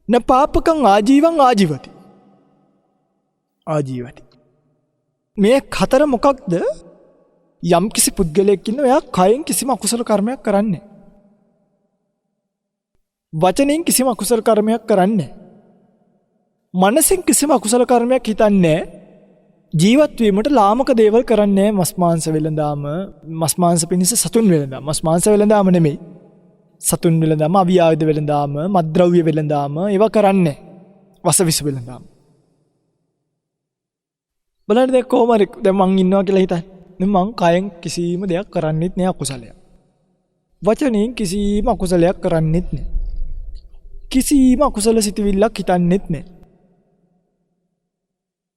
න පාපකං ආජීවං ආජීවති. ආජීවති. මේ හතර මොකක්ද? යම් කිසි පුද්ගලයෙක් ඉන්නවා එයා කයෙන් කිසිම අකුසල කර්මයක් කරන්නේ නෑ. වචනෙන් කිසිම අකුසල කර්මයක් කරන්නේ නෑ. මනසෙන් කිසිම අකුසල කර්මයක් හිතන්නේ නෑ. ජීවත් වීමට ලාමක දේවල් කරන්නේ නෑ. මස් මාංශ වෙළඳාම, මස් මාංශ පිණිස සතුන් වෙළඳාම. මස් මාංශ වෙළඳාම නෙමෙයි. සතුන් වෙළඳාම, අවියායුධ වෙළඳාම, මත්ද්‍රව්‍ය වෙළඳාම ඒවා කරන්නේ නෑ. වසවිස වෙළඳාම. බලන්න දැන් කොහොම හරි දැන් මං ඉන්නවා කියලා හිතන්න. මං කයෙන් කිසිම දෙයක් කරන්නෙත් නෑ අකුසලයක්. වචනෙන් කිසිම අකුසලයක් කරන්නෙත් නෑ. කිසිම අකුසල සිතවිල්ලක් හිතන්නෙත් නෑ.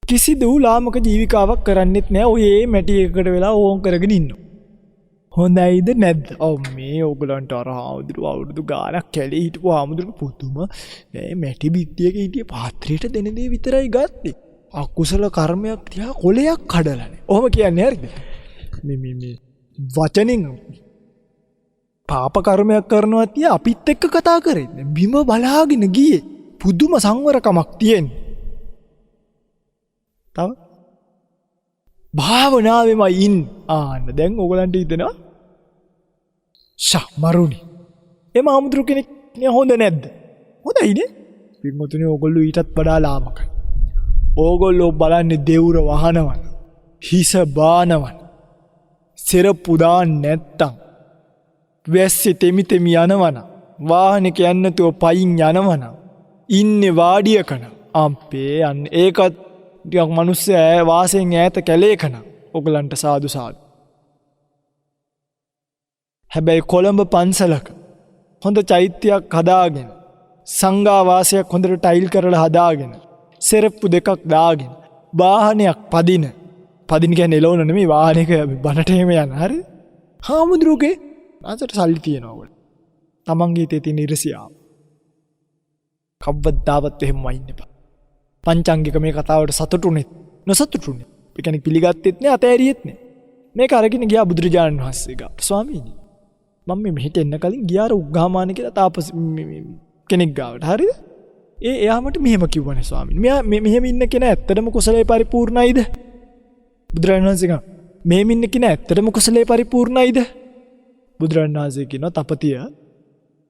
කිසිදු ලාමක ජීවිකාවක් කරන්නෙත් නෑ. ඔය මැටි එකකට වෙලා ඕම් කරගෙන ඉන්නවා. හොඳයිද නැද්ද? ඔව් මේ ඕගලන්ට අර හාමුදුරුවෝ අවුරුදු ගාණක් කැලේ හිටපු හාමුදුරුවෝ පුදුම මැටි බිත්තියක හිටිය පාත්‍රයට දෙන දේ විතරයි ගත්තේ. අකුසල කර්මයක් තියා කොලයක් කඩලානේ. ඔහොම කියන්නේ හරිද? මේ වචනෙන් පාප කර්මයක් කරනවා තියා අපිත් එක්ක කතා කරන්නේ. බිම බලාගෙන ගියේ. පුදුම සංවරකමක් තියෙන්නේ. තව භාවනාවෙම ඉන්න. ආන්න දැන් ඕගලන්ට හිතෙනවා මරුනි. එම ආමුදුරු කෙනෙක් හොඳ නැද්ද? හොඳයිනේ. පින්වතුනි ඕගොල්ලෝ ඊටත් වඩා ලාමකයි. ඕගොල්ලෝ බලන්නේ දෙවුර වහනවන, හිස බානවන, සෙරප්පු දාන්නේ නැත්තම්, වැස්සේ තෙමි තෙමි යනවන, වාහනේක යන්න නැතුව පයින් යනවන, ඉන්නේ වාඩියකන. අම්පේ අන්න ඒකත් ටිකක් මිනිස්සු වාසයෙන් ඈත කැලේකන. ඕගලන්ට සාදු සාදු. හැබැයි කොළඹ පන්සලක හොඳ චෛත්‍යයක් හදාගෙන, සංඝා වාසයක් හොඳට ටයිල් කරලා හදාගෙන, සෙරප්පු දෙකක් දාගෙන, වාහනයක් පදින කියන්නේ එළවන නෙමෙයි, වාහනයක බනට එහෙම යන. හරි? හාමුදුරුවෝගේ අතට සල්ලි තියනවා ඔයගොල්ලෝ. තමන්ගේ හිතේ තියෙන ඉරිසියාව. කවදාවත් එහෙම වයින් එපා. පංචාංගික මේ කතාවට සතුටුුනෙත් නොසතුටුුනෙත්. ඒ කියන්නේ පිළිගත්තෙත් නෑ, අතෑරියෙත් නෑ. මේක අරගෙන ගියා බුදුරජාණන් වහන්සේ ගාවට. ස්වාමීනි මම මෙහෙට එන්න කලින් ගියාර උග්ගාමාන කියලා තාපස කෙනෙක් ගාවට. හරිද? එයාමට මෙහෙම කිව්වනේ ස්වාමීනි. මෙයා මෙහෙම ඉන්න කෙනා ඇත්තටම කුසලයේ පරිපූර්ණයිද? බුදුරජාණන් වහන්සේ කියනවා මෙහෙම ඉන්න කෙනා ඇත්තටම කුසලයේ පරිපූර්ණයිද? බුදුරජාණන් වහන්සේ කියනවා තපතිය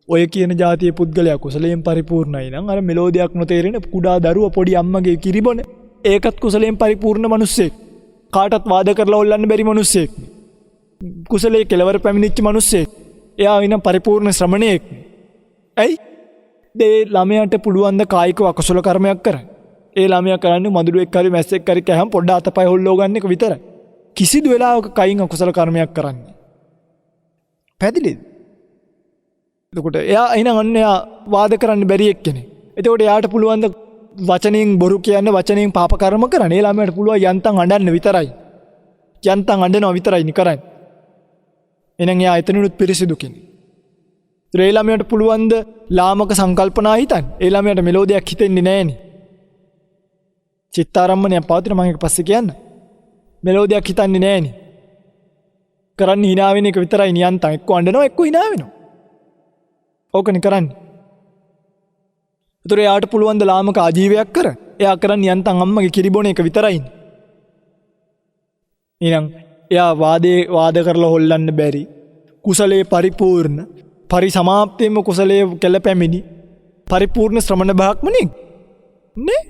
ඔය කියන જાතියේ පුද්ගලයා කුසලයෙන් පරිපූර්ණයි නම් අර මෙලෝදියක් නොතේරෙන කුඩා දරුවා පොඩි අම්මගේ කිරිබොන ඒකත් කුසලයෙන් පරිපූර්ණ මිනිස්සෙක්. කාටත් වාද කරලා ඔල්ලන්න බැරි මිනිස්සෙක්. කුසලයේ කෙලවර පැමිණිච්ච මිනිස්සෙක්. එයා වෙන පරිපූර්ණ ශ්‍රමණයෙක්. ඇයි? ඒ ළමයාට පුළුවන් ද කායිකව අකුසල කර්මයක් කරන්න. ඒ ළමයා කරන්නේ මදුරුවෙක් හරි මැස්සෙක් හරි කැහම පොඩ්ඩ අතපය හොල්ලෝ ගන්න එක විතරයි. කිසිදු වෙලාවක කයින් අකුසල කර්මයක් කරන්නේ. පැහැදිලිද? එතකොට එයා එහෙනම් අන්න එයා වාද කරන්න බැරි එක්කෙනෙක්. එතකොට එයාට පුළුවන් ද වචනෙන් බොරු කියන්න, වචනෙන් පාප කර්ම කරන්න. ඒ ළමයාට පුළුවන් යන්තම් අඬන්න විතරයි. යන්තම් අඬනවා විතරයි නේ කරන්නේ. එහෙනම් එයා එතනනුත් පිරිසිදු කෙනෙක්. ඒ ළමයාට පුළුවන් ද ලාමක සංකල්පනා හිතන්න. ඒ ළමයාට මෙලෝදියක් හිතෙන්නේ නැහෙනේ. චිත්තාරම්මණයක් පවතින මම ඒක පස්සේ කියන්න. මෙලෝදියක් හිතන්නේ නැහෙනේ. කරන්නේ hina වෙන එක විතරයි නියන්තම්. එක්ක අඬනවා එක්ක hina වෙනවා. ඕකනේ කරන්නේ. ඒතර එයාට පුළුවන් ද ලාමක ආජීවයක් කරන්න. එයා කරන්නේ යන්තම් අම්මගේ කිරිබොන එක විතරයිනේ. එහෙනම් එයා වාද කරලා හොල්ලන්න බැරි. කුසලයේ පරිපූර්ණ, පරිසමාප්තියම කුසලයේ කෙලපැමිණි පරිපූර්ණ ශ්‍රමණ බ්‍රාහ්මණෙක් නේ?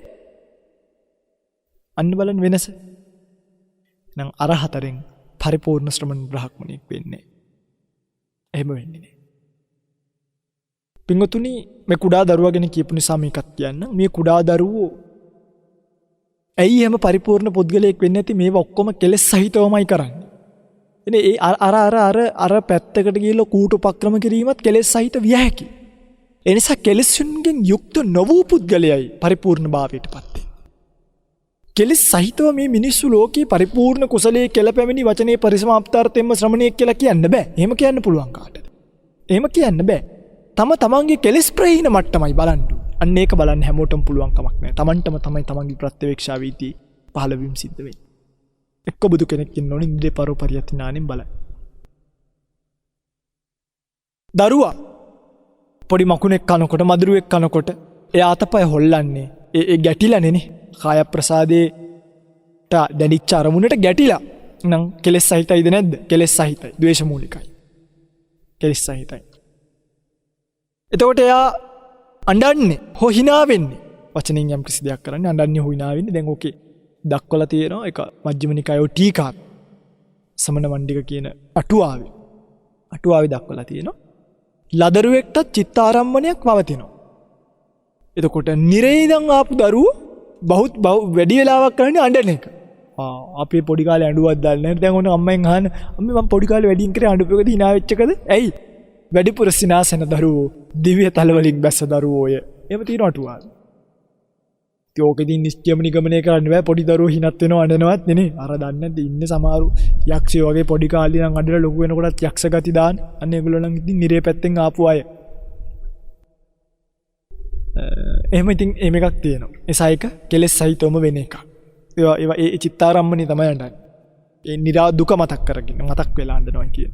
අන්න බලන්න වෙනස. නම් අර හතරෙන් පරිපූර්ණ ශ්‍රමණ බ්‍රාහ්මණෙක් වෙන්නේ. එහෙම වෙන්නේ නෑ. පින්වතුනි මේ කුඩා දරුවා ගැන කියපු නිසා මේකත් කියන්න. මේ කුඩා දරුවෝ ඇයි එහෙම පරිපූර්ණ පුද්ගලයෙක් වෙන්නේ නැති? මේවා ඔක්කොම කෙලෙස් සහිතවමයි කරන්නේ. එනේ ඒ අර පැත්තකට ගිහලා කූටුපක්‍රම කිරීමත් කෙලෙස් සහිත විය හැකියි. ඒ නිසා කෙලෙස්ුන්ගෙන් යුක්ත නොවූ පුද්ගලයයි පරිපූර්ණ භාවයටපත් වෙන්නේ. කෙලෙස් සහිතව මේ මිනිස්සු ලෝකේ පරිපූර්ණ කුසලයේ කෙලපැමිණි වචනේ පරිසමාප්තාර්ථයෙන්ම ශ්‍රමණයෙක් කියලා කියන්න බෑ. එහෙම කියන්න පුළුවන් කාටද? එහෙම කියන්න බෑ. තමන්ගේ කෙලෙස් ප්‍රහීන මට්ටමයි බලන්න. අන්න ඒක බලන්න හැමෝටම පුළුවන් කමක් නැහැ. තමන්ටම තමයි තමන්ගේ ප්‍රත්‍යවේක්ෂා වීති පහළ වීම සිද්ධ වෙන්නේ. එක්ක බුදු කෙනෙක් ඉන්න ඕනේ ඉන්ද්‍රිය පරෝපරියත් ඥානෙන් බලන්න. දරුවා පොඩි මකුණෙක් කනකොට මදුරුවෙක් කනකොට එයා අතපය හොල්ලන්නේ ඒ ගැටිලානේ කාය ප්‍රසාදේට දැනිච්ච අරමුණට ගැටිලා නම් කෙලෙස් සහිතයිද නැද්ද? කෙලෙස් සහිතයි. ද්වේෂ මූලිකයි. කෙලෙස් සහිතයි. එතකොට එයා අඬන්නේ හෝ hina වෙන්නේ. වචනෙන් යම් කිසි දෙයක් කරන්නේ අඬන්නේ හෝ hina වෙන්නේ. දැන් ඕකේ දක්වලා තියෙනවා ඒක මජ්ක්‍ධිම නිකායේ ටීකා සමන වණ්ඩික කියන අටුවාවේ දක්වලා තියෙනවා. ලදරුවෙක්ට චිත්තාරම්මණයක් පවතිනවා. එතකොට නිරේදන් ආපු දරුවෝ වැඩි වෙලාවක් කරන්නේ අඬන එක. අපේ පොඩි කාලේ අඬුවක් දාලා නැහැ. දැන් ඔන්න අම්මෙන් අහන අම්මේ මම පොඩි කාලේ වැඩියෙන් කරේ අඬපෙකද hina වෙච්ච එකද? ඇයි? වැඩිපුර සිනාසන දරුවෝ දිව්‍ය තල වලින් බැස්ස දරුවෝය. එහෙම තියෙන අටුවාව. ඕකෙදී නිශ්චයම නිගමනය කරන්න බෑ. පොඩි දරුවෝ හිනත් වෙනව අඬනවත් නෙනේ. අර දන්නේ නැද්ද ඉන්නේ සමහරු යක්ෂයෝ වගේ පොඩි කාලේ නම් අඬලා ලොකු වෙනකොටත් යක්ෂ ගති දාන. අන්න ඒගොල්ලෝ නම් ඉතින් නිරේ පැත්තෙන් ආපු අය. එහෙම ඉතින් එහෙම එකක් තියෙනවා. එසයික කෙලෙස් සහිතවම වෙන එකක්. ඒවා ඒ චිත්තාරම්මනේ තමයි අඬන්නේ. ඒ නිරා දුක මතක් කරගෙන මතක් වෙලා අඬනවා කියන.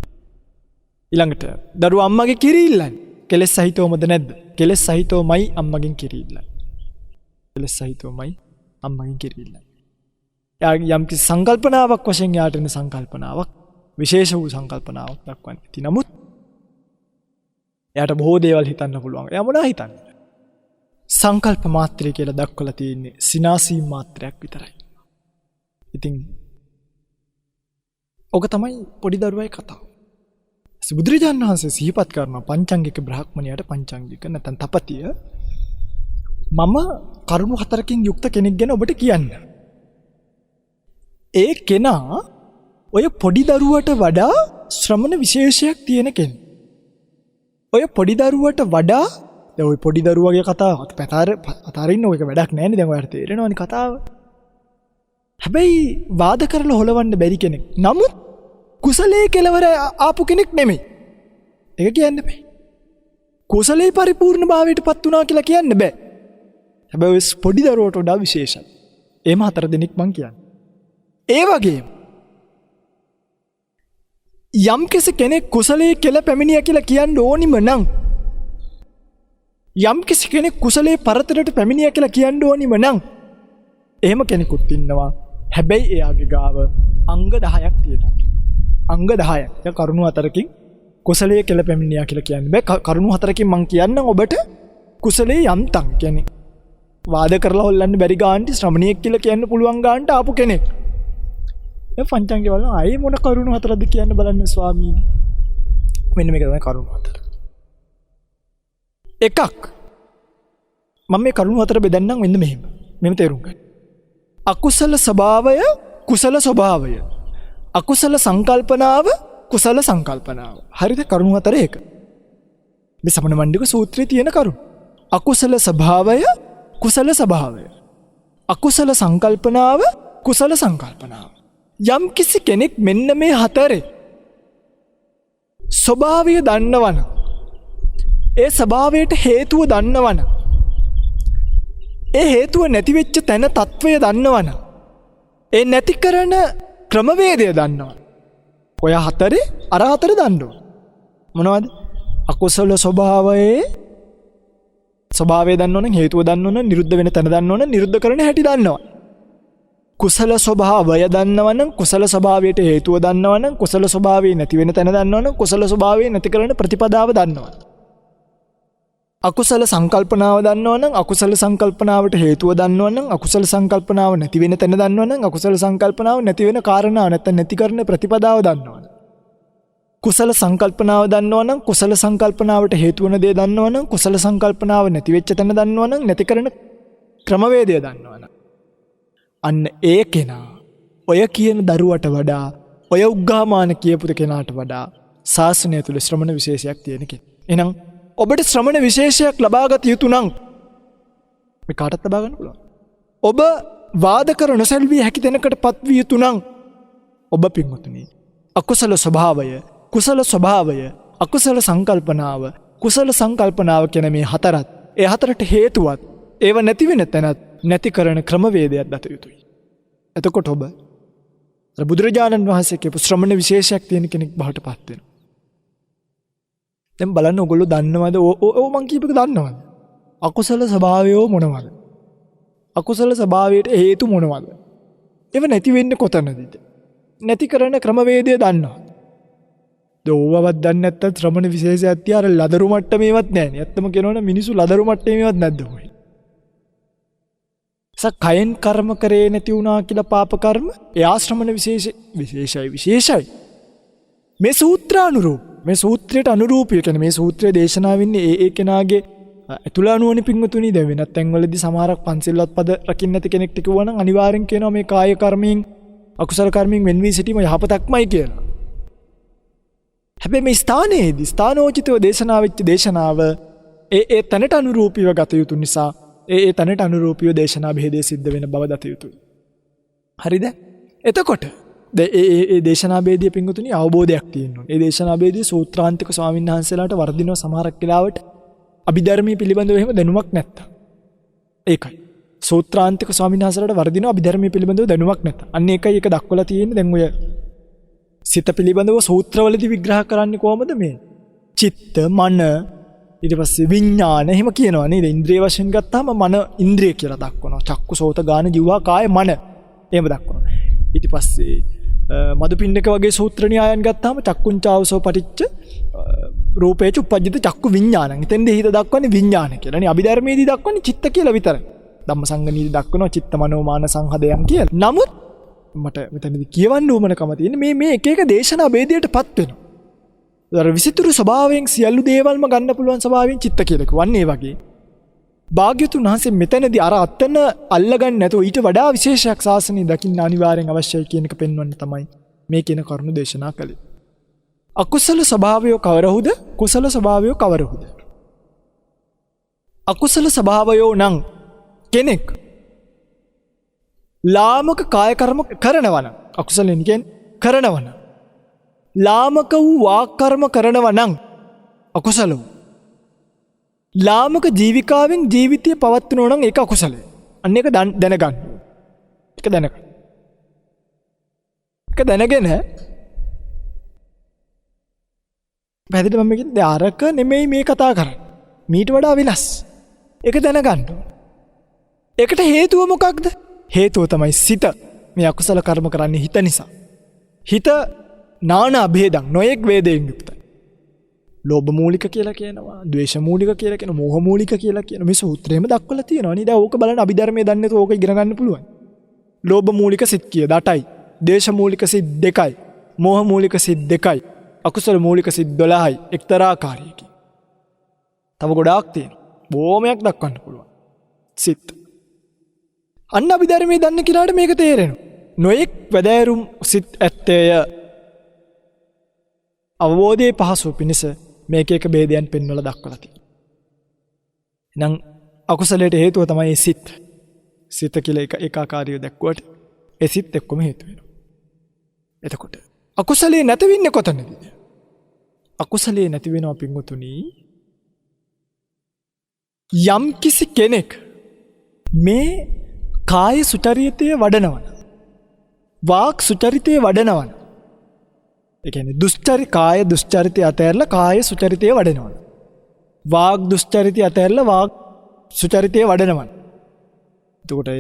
ඊළඟට දරුවා අම්මගේ කිරි ඉල්ලන්නේ. කෙලෙස් සහිතවමද නැද්ද? කෙලෙස් සහිතවමයි අම්මගෙන් කිරි ඉල්ලන්නේ. කෙලෙස් සහිතවමයි අම්මගෙන් කිරි ඉල්ලන්නේ. යම් කිසි සංකල්පනාවක් වශයෙන් යාට එන සංකල්පනාවක් විශේෂ වූ සංකල්පනාවක් දක්වන්නේ. ඉතින් නමුත් එයාට බොහෝ දේවල් හිතන්න පුළුවන්. එයා මොනවා හිතන්නේ? සංකල්ප මාත්‍රය කියලා දක්වලා තියෙන්නේ සිනාසීම් මාත්‍රයක් විතරයි. ඉතින් ඔක තමයි පොඩි දරුවයි කතාව. බුදුරජාණන් වහන්සේ සිහිපත් කරන පංචාංගික බ්‍රාහ්මණයාට පංචාංගික නැත්නම් තපතිය මම කරුණු හතරකින් යුක්ත කෙනෙක් ගැන ඔබට කියන්න. ඒ කෙනා ඔය පොඩි දරුවට වඩා ශ්‍රමණ විශේෂයක් තියෙන කෙනෙක්. ඔය පොඩි දරුවට වඩා දැන් ඔය පොඩි දරුවගේ කතාව අතාරින්න ඔයක වැඩක් නැහැ නේ. දැන් ඔයාලට තේරෙනවනේ කතාව. හැබැයි වාද කරලා හොලවන්න බැරි කෙනෙක්. නමුත් කුසලයේ කෙලවර ආපු කෙනෙක් නෙමෙයි. ඒක කියන්න බෑ. කුසලයේ පරිපූර්ණ භාවයට පත් වුණා කියලා කියන්න බෑ. හැබැයි ඔය පොඩි දරුවට වඩා විශේෂයි. එහෙම 4 දෙනෙක් මං කියන්නේ. ඒ වගේම යම් කෙනෙක් කුසලයේ කෙල පැමිණියා කියලා කියන්න ඕනිම නම් යම් කෙනෙක් කුසලයේ පරතරයට පැමිණියා කියලා කියන්න ඕනිම නම් එහෙම කෙනෙකුත් ඉන්නවා. හැබැයි එයාගේ ගාව අංග 10ක් තියෙනවා. අංග 10ක්. දැන් කරුණු 4කින් කුසලයේ කෙල පැමිණියා කියලා කියන්න බෑ. කරුණු 4කින් මං කියන්නම් ඔබට කුසලයේ යම්තම් කියන්නේ වාද කරලා හොල්ලන්න බැරි ගාන්ටි ශ්‍රමණියෙක් කියලා කියන්න පුළුවන් ගාන්ට ආපු කෙනෙක්. දැන් පංචාංගය වල ආයේ මොන කරුණු 4ද කියන්න බලන්න ස්වාමීනි. මෙන්න මේක තමයි කරුණු 4. එකක් මම මේ කරුණු 4 බෙදන්නම් මෙන්න මෙහෙම. මෙහෙම තේරුම් ගන්න. අකුසල ස්වභාවය කුසල ස්වභාවය. අකුසල සංකල්පනාව කුසල සංකල්පනාව. හරිද? කරුණු 4 ඒක. මේ සමන මණ්ඩික සූත්‍රයේ තියෙන කරුණු. අකුසල ස්වභාවය කුසල ස්වභාවය. අකුසල සංකල්පනාව කුසල සංකල්පනාව. යම් කිසි කෙනෙක් මෙන්න මේ 4 ස්වභාවය දන්නවනම් ඒ ස්වභාවයට හේතුව දන්නවනම් ඒ හේතුව නැති වෙච්ච තැන తත්වය දන්නවනම් ඒ නැති කරන ක්‍රමවේදය දන්නවනම් ඔය 4 අර 4 දන්න ඕන. මොනවද? අකුසල ස්වභාවයේ ස්වභාවය දන්නවනම් හේතුව දන්නවනම් නිරුද්ධ වෙන තැන දන්නවනම් නිරුද්ධ කරන හැටි දන්නවා. කුසල ස්වභාවය දන්නවනම් කුසල ස්වභාවයට හේතුව දන්නවනම් කුසල ස්වභාවය නැති වෙන තැන දන්නවනම් කුසල ස්වභාවය නැති කරන ප්‍රතිපදාව දන්නවා. අකුසල සංකල්පනාව දන්නවනම් අකුසල සංකල්පනාවට හේතුව දන්නවනම් අකුසල සංකල්පනාව නැති වෙන තැන දන්නවනම් අකුසල සංකල්පනාව නැති වෙන කාරණාව නැත්නම් නැති කරන ප්‍රතිපදාව දන්නවනම් කුසල සංකල්පනාව දන්නවනම් කුසල සංකල්පනාවට හේතු වන දේ දන්නවනම් කුසල සංකල්පනාව නැති වෙච්ච තැන දන්නවනම් නැති කරන ක්‍රමවේදය දන්නවනම් අන්න ඒ කෙනා ඔය කියන දරුවට වඩා ඔය උග්ගාමාන කියපු කෙනාට වඩා ශාසනය තුල ශ්‍රමණ විශේෂයක් තියෙන කෙනෙක්. එහෙනම් ඔබට ශ්‍රමණ විශේෂයක් ලබාගත යුතු නම් මේ කාටත් ලබා ගන්න පුළුවන්. ඔබ වාද කර නොසැලවිය හැකි තැනකට පත්විය යුතු නම් ඔබ පින්වතුනි අකුසල ස්වභාවය කුසල ස්වභාවය අකුසල සංකල්පනාව කුසල සංකල්පනාව කියන මේ 4ත් ඒ 4ට හේතුවත් ඒව නැති වෙන තැනත් නැති කරන ක්‍රමවේදයක් දත යුතුයි. එතකොට ඔබ බුදුරජාණන් වහන්සේ කියපු ශ්‍රමණ විශේෂයක් තියෙන කෙනෙක් බවට පත් වෙනවා. දැන් බලන්න ඔයගොල්ලෝ දන්නවද? ඕ මං කියපේක දන්නවද? අකුසල ස්වභාවය මොනවද? අකුසල ස්වභාවයට හේතු මොනවද? ඒව නැති වෙන්නේ කොතනද? නැති කරන ක්‍රමවේදය දන්නවද? දෝවවත් දන්නේ නැත්තම් ශ්‍රමණ විශේෂයක් තියාර ලදරු මට්ටමේවත් නැහැනේ. ඇත්තම කියනවනම් මිනිස්සු ලදරු මට්ටමේවත් නැද්ද කොහෙ? කයෙන් කර්ම කරේ නැති වුණා කියලා පාප කර්ම එයා ශ්‍රමණ විශේෂයි. මේ සූත්‍රානුරූප මේ සූත්‍රයට අනුරූපී කියන්නේ මේ සූත්‍රයේ දේශනා වෙන්නේ ඒ කෙනාගේ ඇතුළ අනුවනේ පින්වතුනි. දැන් වෙනත් තැන්වලදී සමහරක් පන්සිල්වත් පද රකින්න නැති කෙනෙක්ට කිව්වනම් අනිවාර්යෙන් කියනවා මේ කාය කර්මයෙන් අකුසල කර්මයෙන් වෙන්වී සිටීම යහපතක්මයි කියලා. හැබැයි මේ ස්ථානයේදී ස්ථානෝචිතව දේශනා වෙච්ච දේශනාව ඒ තැනට අනුරූපීව ගත යුතු නිසා ඒ තැනට අනුරූපීව දේශනා භේදයේ සිද්ධ වෙන බව දත යුතුයි. හරිද? එතකොට ඒ දේශනා භේදයේ පින්වතුනි අවබෝධයක් තියෙනවා. ඒ දේශනා භේදයේ සූත්‍රාන්තික ස්වාමීන් වහන්සේලාට වර්ධිනව සමහරක් වෙලාවට අභිධර්මයේ පිළිබඳව එහෙම දැනුමක් නැත්තම්. ඒකයි. සූත්‍රාන්තික ස්වාමීන් වහන්සේලාට වර්ධිනව අභිධර්මයේ පිළිබඳව දැනුමක් නැත්තම්. අන්න ඒකයි ඒක දක්වලා තියෙන්නේ. දැන් ඔය සිත පිළිබඳව සූත්‍රවලදී විග්‍රහ කරන්නේ කොහොමද මේ? චිත්ත, මන, ඊට පස්සේ විඥාන එහෙම කියනවා නේද? ඉන්ද්‍රිය වශයෙන් ගත්තාම මන ඉන්ද්‍රිය කියලා දක්වනවා. චක්කු, සෝත, ගාන, જીවා, කාය, මන එහෙම දක්වනවා. ඊට පස්සේ මදුපිණ්ඩක වගේ සූත්‍ර න්‍යායන් ගත්තාම චක්කුංචාවසෝ පටිච්ච රූපේච උපජ්ජිත චක්කු විඥානං. එතෙන්දී හිත දක්වන්නේ විඥාන කියලා. නේ අභිධර්මයේදී දක්වන්නේ චිත්ත කියලා විතරයි. ධම්මසංගණීදී දක්වනවා චිත්ත මනෝමාන සංහදයන් කියලා. නමුත් මට මෙතනදී කියවන්න ඕමනකම තියෙන්නේ මේ එක එක දේශනා ભેදයටපත් වෙනවා. අර විසිතුරු ස්වභාවයෙන් සියලු දේවල්ම ගන්න පුළුවන් ස්වභාවයෙන් චිත්ත කියලා කිව්වන්නේ වගේ. භාග්‍යතුන් වහන්සේ මෙතනදී අර අතන අල්ලගන්න නැතුව ඊට වඩා විශේෂයක් ශාසනය දකින්න අනිවාර්යෙන් අවශ්‍යයි කියන එක පෙන්වන්න තමයි මේ කියන කරුණු දේශනා කළේ. අකුසල ස්වභාවය කවරහුද? කුසල ස්වභාවය කවරහුද? අකුසල ස්වභාවය නම් කෙනෙක් ලාමක කාය කර්ම කරනවා නම් අකුසලෙන් කියන්නේ කරනවා නම් ලාමක වූ වාක් කර්ම කරනවා නම් අකුසල වූ ලාමක ජීවිකාවෙන් ජීවිතය පවත්වනවා නම් ඒක අකුසලයි. අන්න ඒක දැනගන්න. ඒක දැනගන්න. ඒක දැනගෙන පැහැදිලි මම කියන්නේ අරක නෙමෙයි මේ කතා කරන්නේ. මීට වඩා වෙනස්. ඒක දැනගන්න. ඒකට හේතුව මොකක්ද? හේතුව තමයි සිත. මේ අකුසල කර්ම කරන්නේ හිත නිසා. හිත නානා භේදං නොයෙක් වේදයෙන් යුක්තයි. ලෝභ මූලික කියලා කියනවා, ද්වේෂ මූලික කියලා කියනවා, මෝහ මූලික කියලා කියනවා. මේ සූත්‍රයේම දක්වලා තියෙනවා නේද? ඕක බලන්න අභිධර්මයේ දන්නේ නැතුව ඕක ඉගෙන ගන්න පුළුවන්. ලෝභ මූලික සිත් කීයද? 8යි. ද්වේෂ මූලික සිත් 2යි. මෝහ මූලික සිත් 2යි. අකුසල මූලික සිත් 12යි. එක්තරා ආකාරයකින්. තව ගොඩාක් තියෙනවා. බොහොමයක් දක්වන්න පුළුවන්. සිත්. අන්න අභිධර්මයේ දන්න කිනාට මේක තේරෙනවා. නොයෙක් වැදෑරුම් සිත් ඇත්තේය. අවබෝධයේ පහසු පිණිස මේක එක ભેදයන් පෙන්වලා දක්වලා තියෙනවා. එහෙනම් අකුසලයට හේතුව තමයි සිත්. සිත කියලා එක ආකාරයව දැක්කුවට ඒ සිත් එක්කම හේතු වෙනවා. එතකොට අකුසලයේ නැති වෙන්නේ කොතනද? අකුසලයේ නැති වෙනවා පින්වතුනි යම් කිසි කෙනෙක් මේ කාය සුචරිතය වඩනවන වාක් සුචරිතය වඩනවන ඒ කියන්නේ කාය දුස්චරිතය අතහැරලා කාය සුචරිතය වඩනවන වාග් දුස්චරිතය අතහැරලා වාග් සුචරිතය වඩනවන එතකොට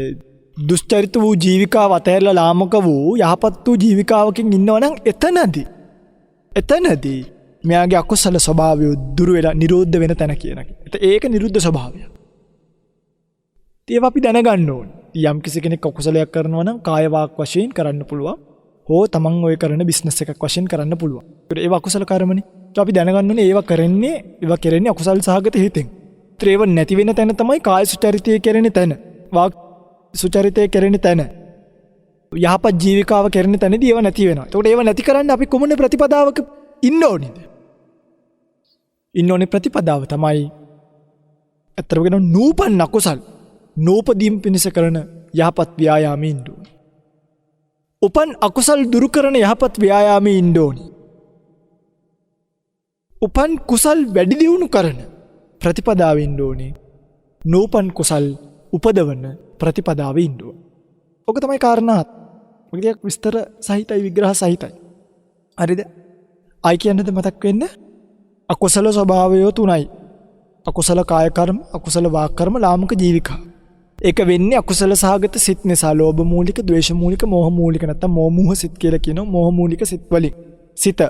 දුස්චරිත වූ ජීවිකාව අතහැරලා ලාමක වූ යහපත් වූ ජීවිකාවකින් ඉන්නවනම් එතනදී මෙයාගේ අකුසල ස්වභාවය දුර වෙලා නිරෝධ වෙන තැන කියන එක. ඒක නිරුද්ධ ස්වභාවය. ඒක අපි දැනගන්න ඕනේ. යම් කිසි කෙනෙක් අකුසලයක් කරනවා නම් කාය වාක් වශයෙන් කරන්න පුළුවන්. හෝ තමන් ඔය කරන බිස්නස් එකක් වශයෙන් කරන්න පුළුවන්. ඒක අකුසල කර්මනේ. අපි දැනගන්න ඕනේ ඒවා කරන්නේ අකුසල් සහගත හිතෙන්. ඒව නැති වෙන තැන තමයි කාය සුචරිතය කෙරෙන තැන. වාක් සුචරිතය කෙරෙන තැන. යහපත් ජීවිකාව කෙරෙන තැනදී ඒව නැති වෙනවා. ඒකට ඒව නැති කරන්න අපි කොමුණ ප්‍රතිපදාවක ඉන්න ඕනේද? ඉන්න ඕනේ ප්‍රතිපදාව තමයි අතරම කියන නූපන් අකුසල් නූපදීම් පිණිස කරන යහපත් ව්‍යායාමයේ ඉන්න ඕනේ. උපන් අකුසල් දුරු කරන යහපත් ව්‍යායාමයේ ඉන්න ඕනේ. උපන් කුසල් වැඩි දියුණු කරන ප්‍රතිපදාවේ ඉන්න ඕනේ. නූපන් කුසල් උපදවන ප්‍රතිපදාවේ ඉන්න ඕනේ. ඔක තමයි කාරණා. මොකද විස්තර සහිතයි විග්‍රහ සහිතයි. හරිද? ආයි කියන්නද මතක් වෙන්න? අකුසල ස්වභාවය තුනයි. අකුසල කාය කර්ම, අකුසල වාක් කර්ම, ලාමක ජීවිකා. ඒක වෙන්නේ අකුසල සහගත සිත් නිසා. ලෝභ මූලික, ද්වේෂ මූලික, මෝහ මූලික නැත්නම් මෝහ සිත් කියලා කියනවා. මෝහ මූලික සිත් වලින්. සිත.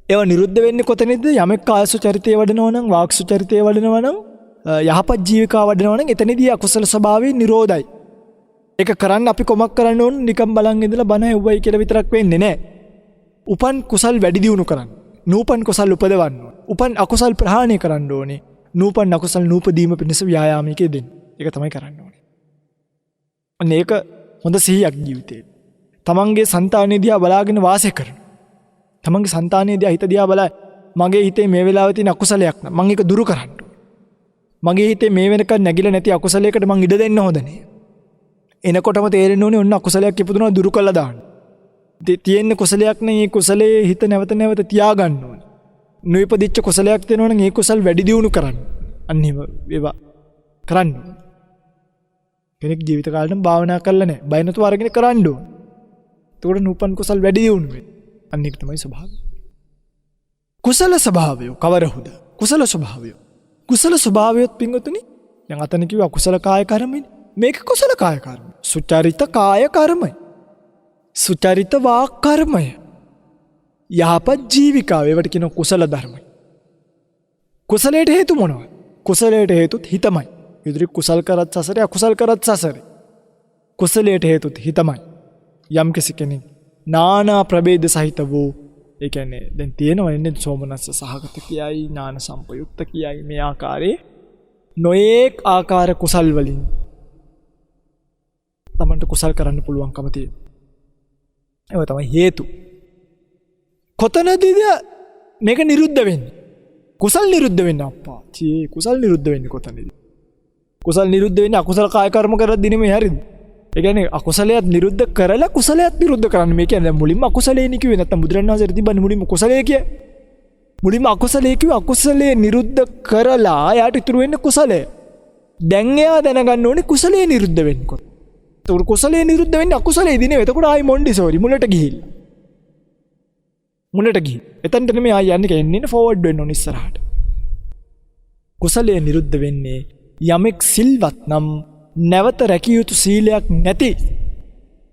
ඒව නිරුද්ධ වෙන්නේ කොතනද? යමෙක් කායසු චරිතය වඩනවා නම්, වාක්සු චරිතය වඩනවා නම්, යහපත් ජීවිකා වඩනවා නම් එතනදී අකුසල ස්වභාවය නිරෝධයි. ඒක කරන්න අපි කොමක් කරන්න ඕන? නිකම් බලන් ඉඳලා බණ ඇහුවයි කියලා විතරක් වෙන්නේ නැහැ. උපන් කුසල් වැඩි දියුණු කරන්න. නූපන් කුසල් උපදවන්න ඕනේ. උපන් අකුසල් ප්‍රහාණය කරන්න ඕනේ. නූපන් අකුසල් නූපදීම පිණිස ව්‍යායාමයක දෙන්න. ඒක තමයි කරන්න ඕනේ. අන්න ඒක හොඳ සිහියක් ජීවිතේ. තමන්ගේ సంతානෙ දිහා බලාගෙන වාසය කරන. තමන්ගේ సంతානෙ දිහා හිත දිහා බලලා මගේ හිතේ මේ වෙලාවේ තියෙන අකුසලයක් නම් මම ඒක දුරු කරන්න ඕනේ. මගේ හිතේ මේ වෙනකන් නැගිලා නැති අකුසලයකට මං ඉඩ දෙන්න හොඳ නෑ. එනකොටම තේරෙන්න ඕනේ ඔන්න අකුසලයක් ඉපදුනවා දුරු කළා දාන්න. තියෙන කුසලයක් නම් ඒ කුසලයේ හිත නැවත නැවත තියාගන්න ඕනේ. නොයිපදිච්ච කුසලයක් තියෙනවා නම් ඒ කුසල් වැඩි දියුණු කරන්න. අන්න ඒවා කරන්න. කෙනෙක් ජීවිත කාලෙම භාවනා කරලා නැහැ. බය නැතුව අරගෙන කරන්න ඕනේ. එතකොට නූපන් කුසල් වැඩි දියුණු වෙයි. අන්න ඒක තමයි ස්වභාවය. කුසල ස්වභාවය කවරහුද? කුසල ස්වභාවය. කුසල ස්වභාවයත් පින්වතුනි දැන් අතන කිව්වා කුසල කාය කර්මයි. මේක කුසල කාය කර්ම. සුචරිත කාය කර්මයි. සුචරිත වාක් කර්මය. යහපත් ජීවිකාව ඒවට කියන කුසල ධර්මයි. කුසලයට හේතු මොනවද? කුසලයට හේතුත් හිතමයි. ඉදිරි කුසල් කරත් සසරේ අකුසල් කරත් සසරේ. කුසලයට හේතුත් හිතමයි. යම් කෙනෙක් නානා ප්‍රභේද සහිත වූ ඒ කියන්නේ දැන් තියෙනවා ඉන්නේ සෝමනස්ස සහගත කියයි ඥාන සම්පයුක්ත කියයි මේ ආකාරයේ නොඑක් ආකාර කුසල් වලින් තමන්ට කුසල් කරන්න පුළුවන්කම තියෙනවා. ඒක තමයි හේතු. කොතනදීද මේක නිරුද්ධ වෙන්නේ? කුසල් නිරුද්ධ වෙන්නේ අප්පා. කුසල් නිරුද්ධ වෙන්නේ කොතනද? කුසල් නිරුද්ධ වෙන්නේ අකුසල කාය කර්ම කරද්දී නෙමෙයි හරිද? ඒ කියන්නේ අකුසලයක් නිරුද්ධ කරලා කුසලයක් නිරුද්ධ කරන්න. මේ කියන්නේ මුලින්ම අකුසලේනි කිව්වේ නැත්තම් බුදුරණවහන්සේ තිබ්බන්නේ මුලින්ම කුසලයේ කිය. මුලින්ම අකුසලයේ කිව්ව අකුසලයේ නිරුද්ධ කරලා යාට ඉතුරු වෙන්නේ කුසලය. දැන් එයා දැනගන්න ඕනේ කුසලයේ නිරුද්ධ වෙන්නේ කොහොමද? ඒක කුසලයේ නිරුද්ධ වෙන්නේ අකුසලයේදී නෙවෙයි. එතකොට ආයි මොන්ඩිසෝරි මුලට ගිහිල්ලා. මුලට ගිහින්. එතනට නෙමෙයි ආයි යන්නේ ෆෝවර්ඩ් වෙන්න ඕනේ ඉස්සරහට. කුසලයේ නිරුද්ධ වෙන්නේ යමෙක් සිල්වත් නම් නැවත රැකිය යුතු සීලයක් නැති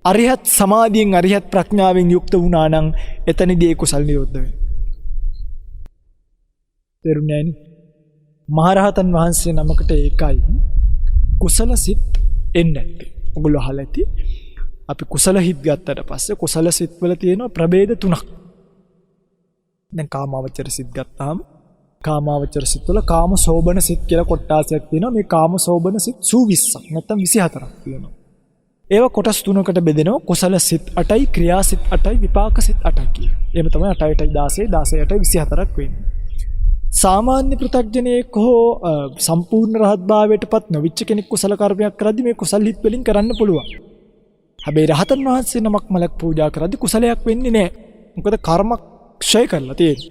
අරිහත් සමාධියෙන් අරිහත් ප්‍රඥාවෙන් යුක්ත වුණා නම් එතනදී ඒ කුසල් නිරුද්ධ වෙනවා. තේරුණානේ? මහරහතන් වහන්සේ නමකට ඒකයි කුසල සිත් එන්නේ නැත්තේ. ඔගොල්ලෝ අහලා ඇති. අපි කුසල හිත් ගත්තට පස්සේ කුසල සිත් වල තියෙන ප්‍රභේද තුනක්. දැන් කාමාවචර සිත් ගත්තාම කාමාවචර සිත් වල කාම සෝබන සිත් කියලා කොටාසයක් තියෙනවා. මේ කාම සෝබන සිත් 20ක් නැත්නම් 24ක් තියෙනවා. ඒවා කොටස් තුනකට බෙදෙනවා. කුසල සිත් 8යි, ක්‍රියා සිත් 8යි, විපාක සිත් 8යි කියලා. එහෙම තමයි 8යි 16යි 16යි 8යි 24ක් වෙන්නේ. සාමාන්‍ය පෘථග්ජනයෙක් හෝ සම්පූර්ණ රහත් භාවයටපත් නොවිච්ච කෙනෙක් කුසල කර්මයක් කරද්දී මේ කුසල් හිත් වලින් කරන්න පුළුවන්. හැබැයි රහතන් වහන්සේ නමක් මලක් පූජා කරද්දී කුසලයක් වෙන්නේ නැහැ. මොකද කර්ම ක්ෂය කරලා තියෙන්නේ.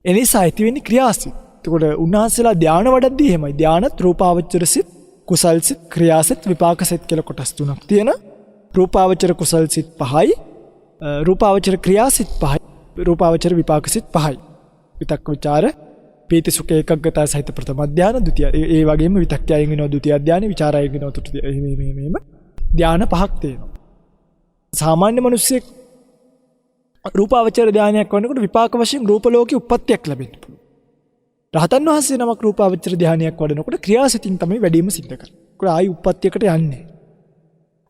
එනිසා ඇති වෙන්නේ ක්‍රියාසිත. එතකොට උන්වහන්සේලා ධානය වඩද්දී එහෙමයි. ධානත් රූපාවචර සිත්, කුසල් සිත්, ක්‍රියාසිත, විපාක සිත් කියලා කොටස් තුනක් තියෙන. රූපාවචර කුසල් සිත් 5යි, රූපාවචර ක්‍රියාසිත 5යි, රූපාවචර විපාක සිත් 5යි. විතක්ක ਵਿਚාර, පීති සුඛ ඒකග්ගතා සහිත ප්‍රථම ධානය, ဒုတိ ඒ වගේම විතක්කයෙන් වෙනවා ဒုတိ ධානය, ਵਿਚාරයෙන් වෙනවා තෘතිය. එහෙම ධානය 5ක් තියෙනවා. සාමාන්‍ය මිනිස්සෙක් රූපාවචර ධානයක් වන්නකොට විපාක වශයෙන් රූප ලෝකේ උප්පත්තියක් ලැබෙන්න පුළුවන්. රහතන් වහන්සේ නමක් රූපාවචර ධානයක් වඩනකොට ක්‍රියාසිතින් තමයි වැඩිම සිද්ධ කරන්නේ. ඒක ආයි උප්පත්තියකට යන්නේ.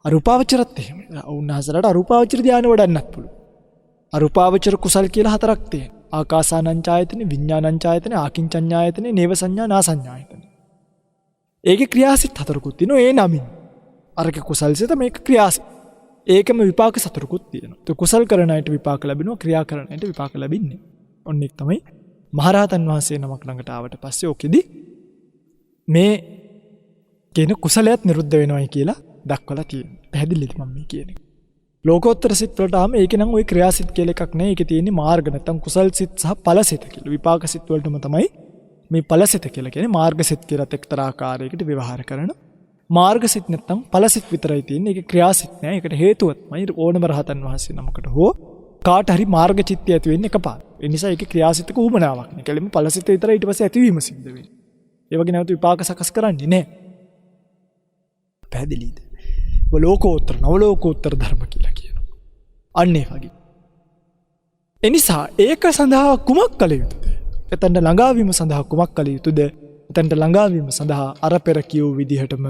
අරූපාවචරත් එහෙම. උන්වහන්සේලාට අරූපාවචර ධානය වඩන්නත් පුළුවන්. අරූපාවචර කුසල් කියලා 4ක් තියෙනවා. ආකාසානංචායතන, විඥානංචායතන, ආකින්චඤ්ඤායතන, නේව සංඥා නාසඤ්ඤායතන. ඒකේ ක්‍රියාසිත 4කුත් තියෙනවා. ඒ නමින්. අරක කුසල්සිත මේක ක්‍රියාසිත. ඒකම විපාක 4කුත් තියෙනවා. તો කුසල් කරන අයට විපාක ලැබෙනවා, ක්‍රියා කරන අයට විපාක ලැබෙන්නේ. ඔන්න ඒක තමයි මහරහතන් වහන්සේ නමක් ළඟට ආවට පස්සේ ඔකෙදි මේ කියන කුසලයක් නිරුද්ධ වෙනවයි කියලා දක්වලා තියෙනවා. පැහැදිලිද මම මේ කියන්නේ? ලෝකෝත්තර සිත් වලට ආම ඒක නම් ওই ක්‍රියාසිත කියලා එකක් නෑ. ඒකේ තියෙන්නේ මාර්ග නැත්තම් කුසල් සිත් සහ ඵල සිත් කියලා. විපාක සිත් වලටම තමයි මේ ඵල සිත් කියලා කියන්නේ. මාර්ග සිත් කියලා එක්තරා ආකාරයකට ව්‍යවහාර කරන මාර්ග සිත් නැත්තම් ඵල සිත් විතරයි තියෙන්නේ. ඒක ක්‍රියාසිත නෑ. ඒකට හේතුව තමයි ඕනම රහතන් වහන්සේ නමකට හෝ කාට හරි මාර්ග චිත්තය ඇති වෙන්නේ එකපාර. ඒ නිසා ඒක ක්‍රියාසිතක උමනාවක් නේ. කෙලින්ම ඵලසිත විතරයි ඊට පස්සේ ඇතිවීම සිද්ධ වෙන්නේ. ඒ වගේ නැවත විපාක සකස් කරන්නේ නැහැ. පැහැදිලිද? ලෝකෝත්තර නවලෝකෝත්තර ධර්ම කියලා කියනවා. අන්න ඒ වගේ. එනිසා ඒක සඳහා කුමක් කළ යුතුද? එතනට ළඟාවීම සඳහා කුමක් කළ යුතුද? එතනට ළඟාවීම සඳහා අර පෙර කියූ විදිහටම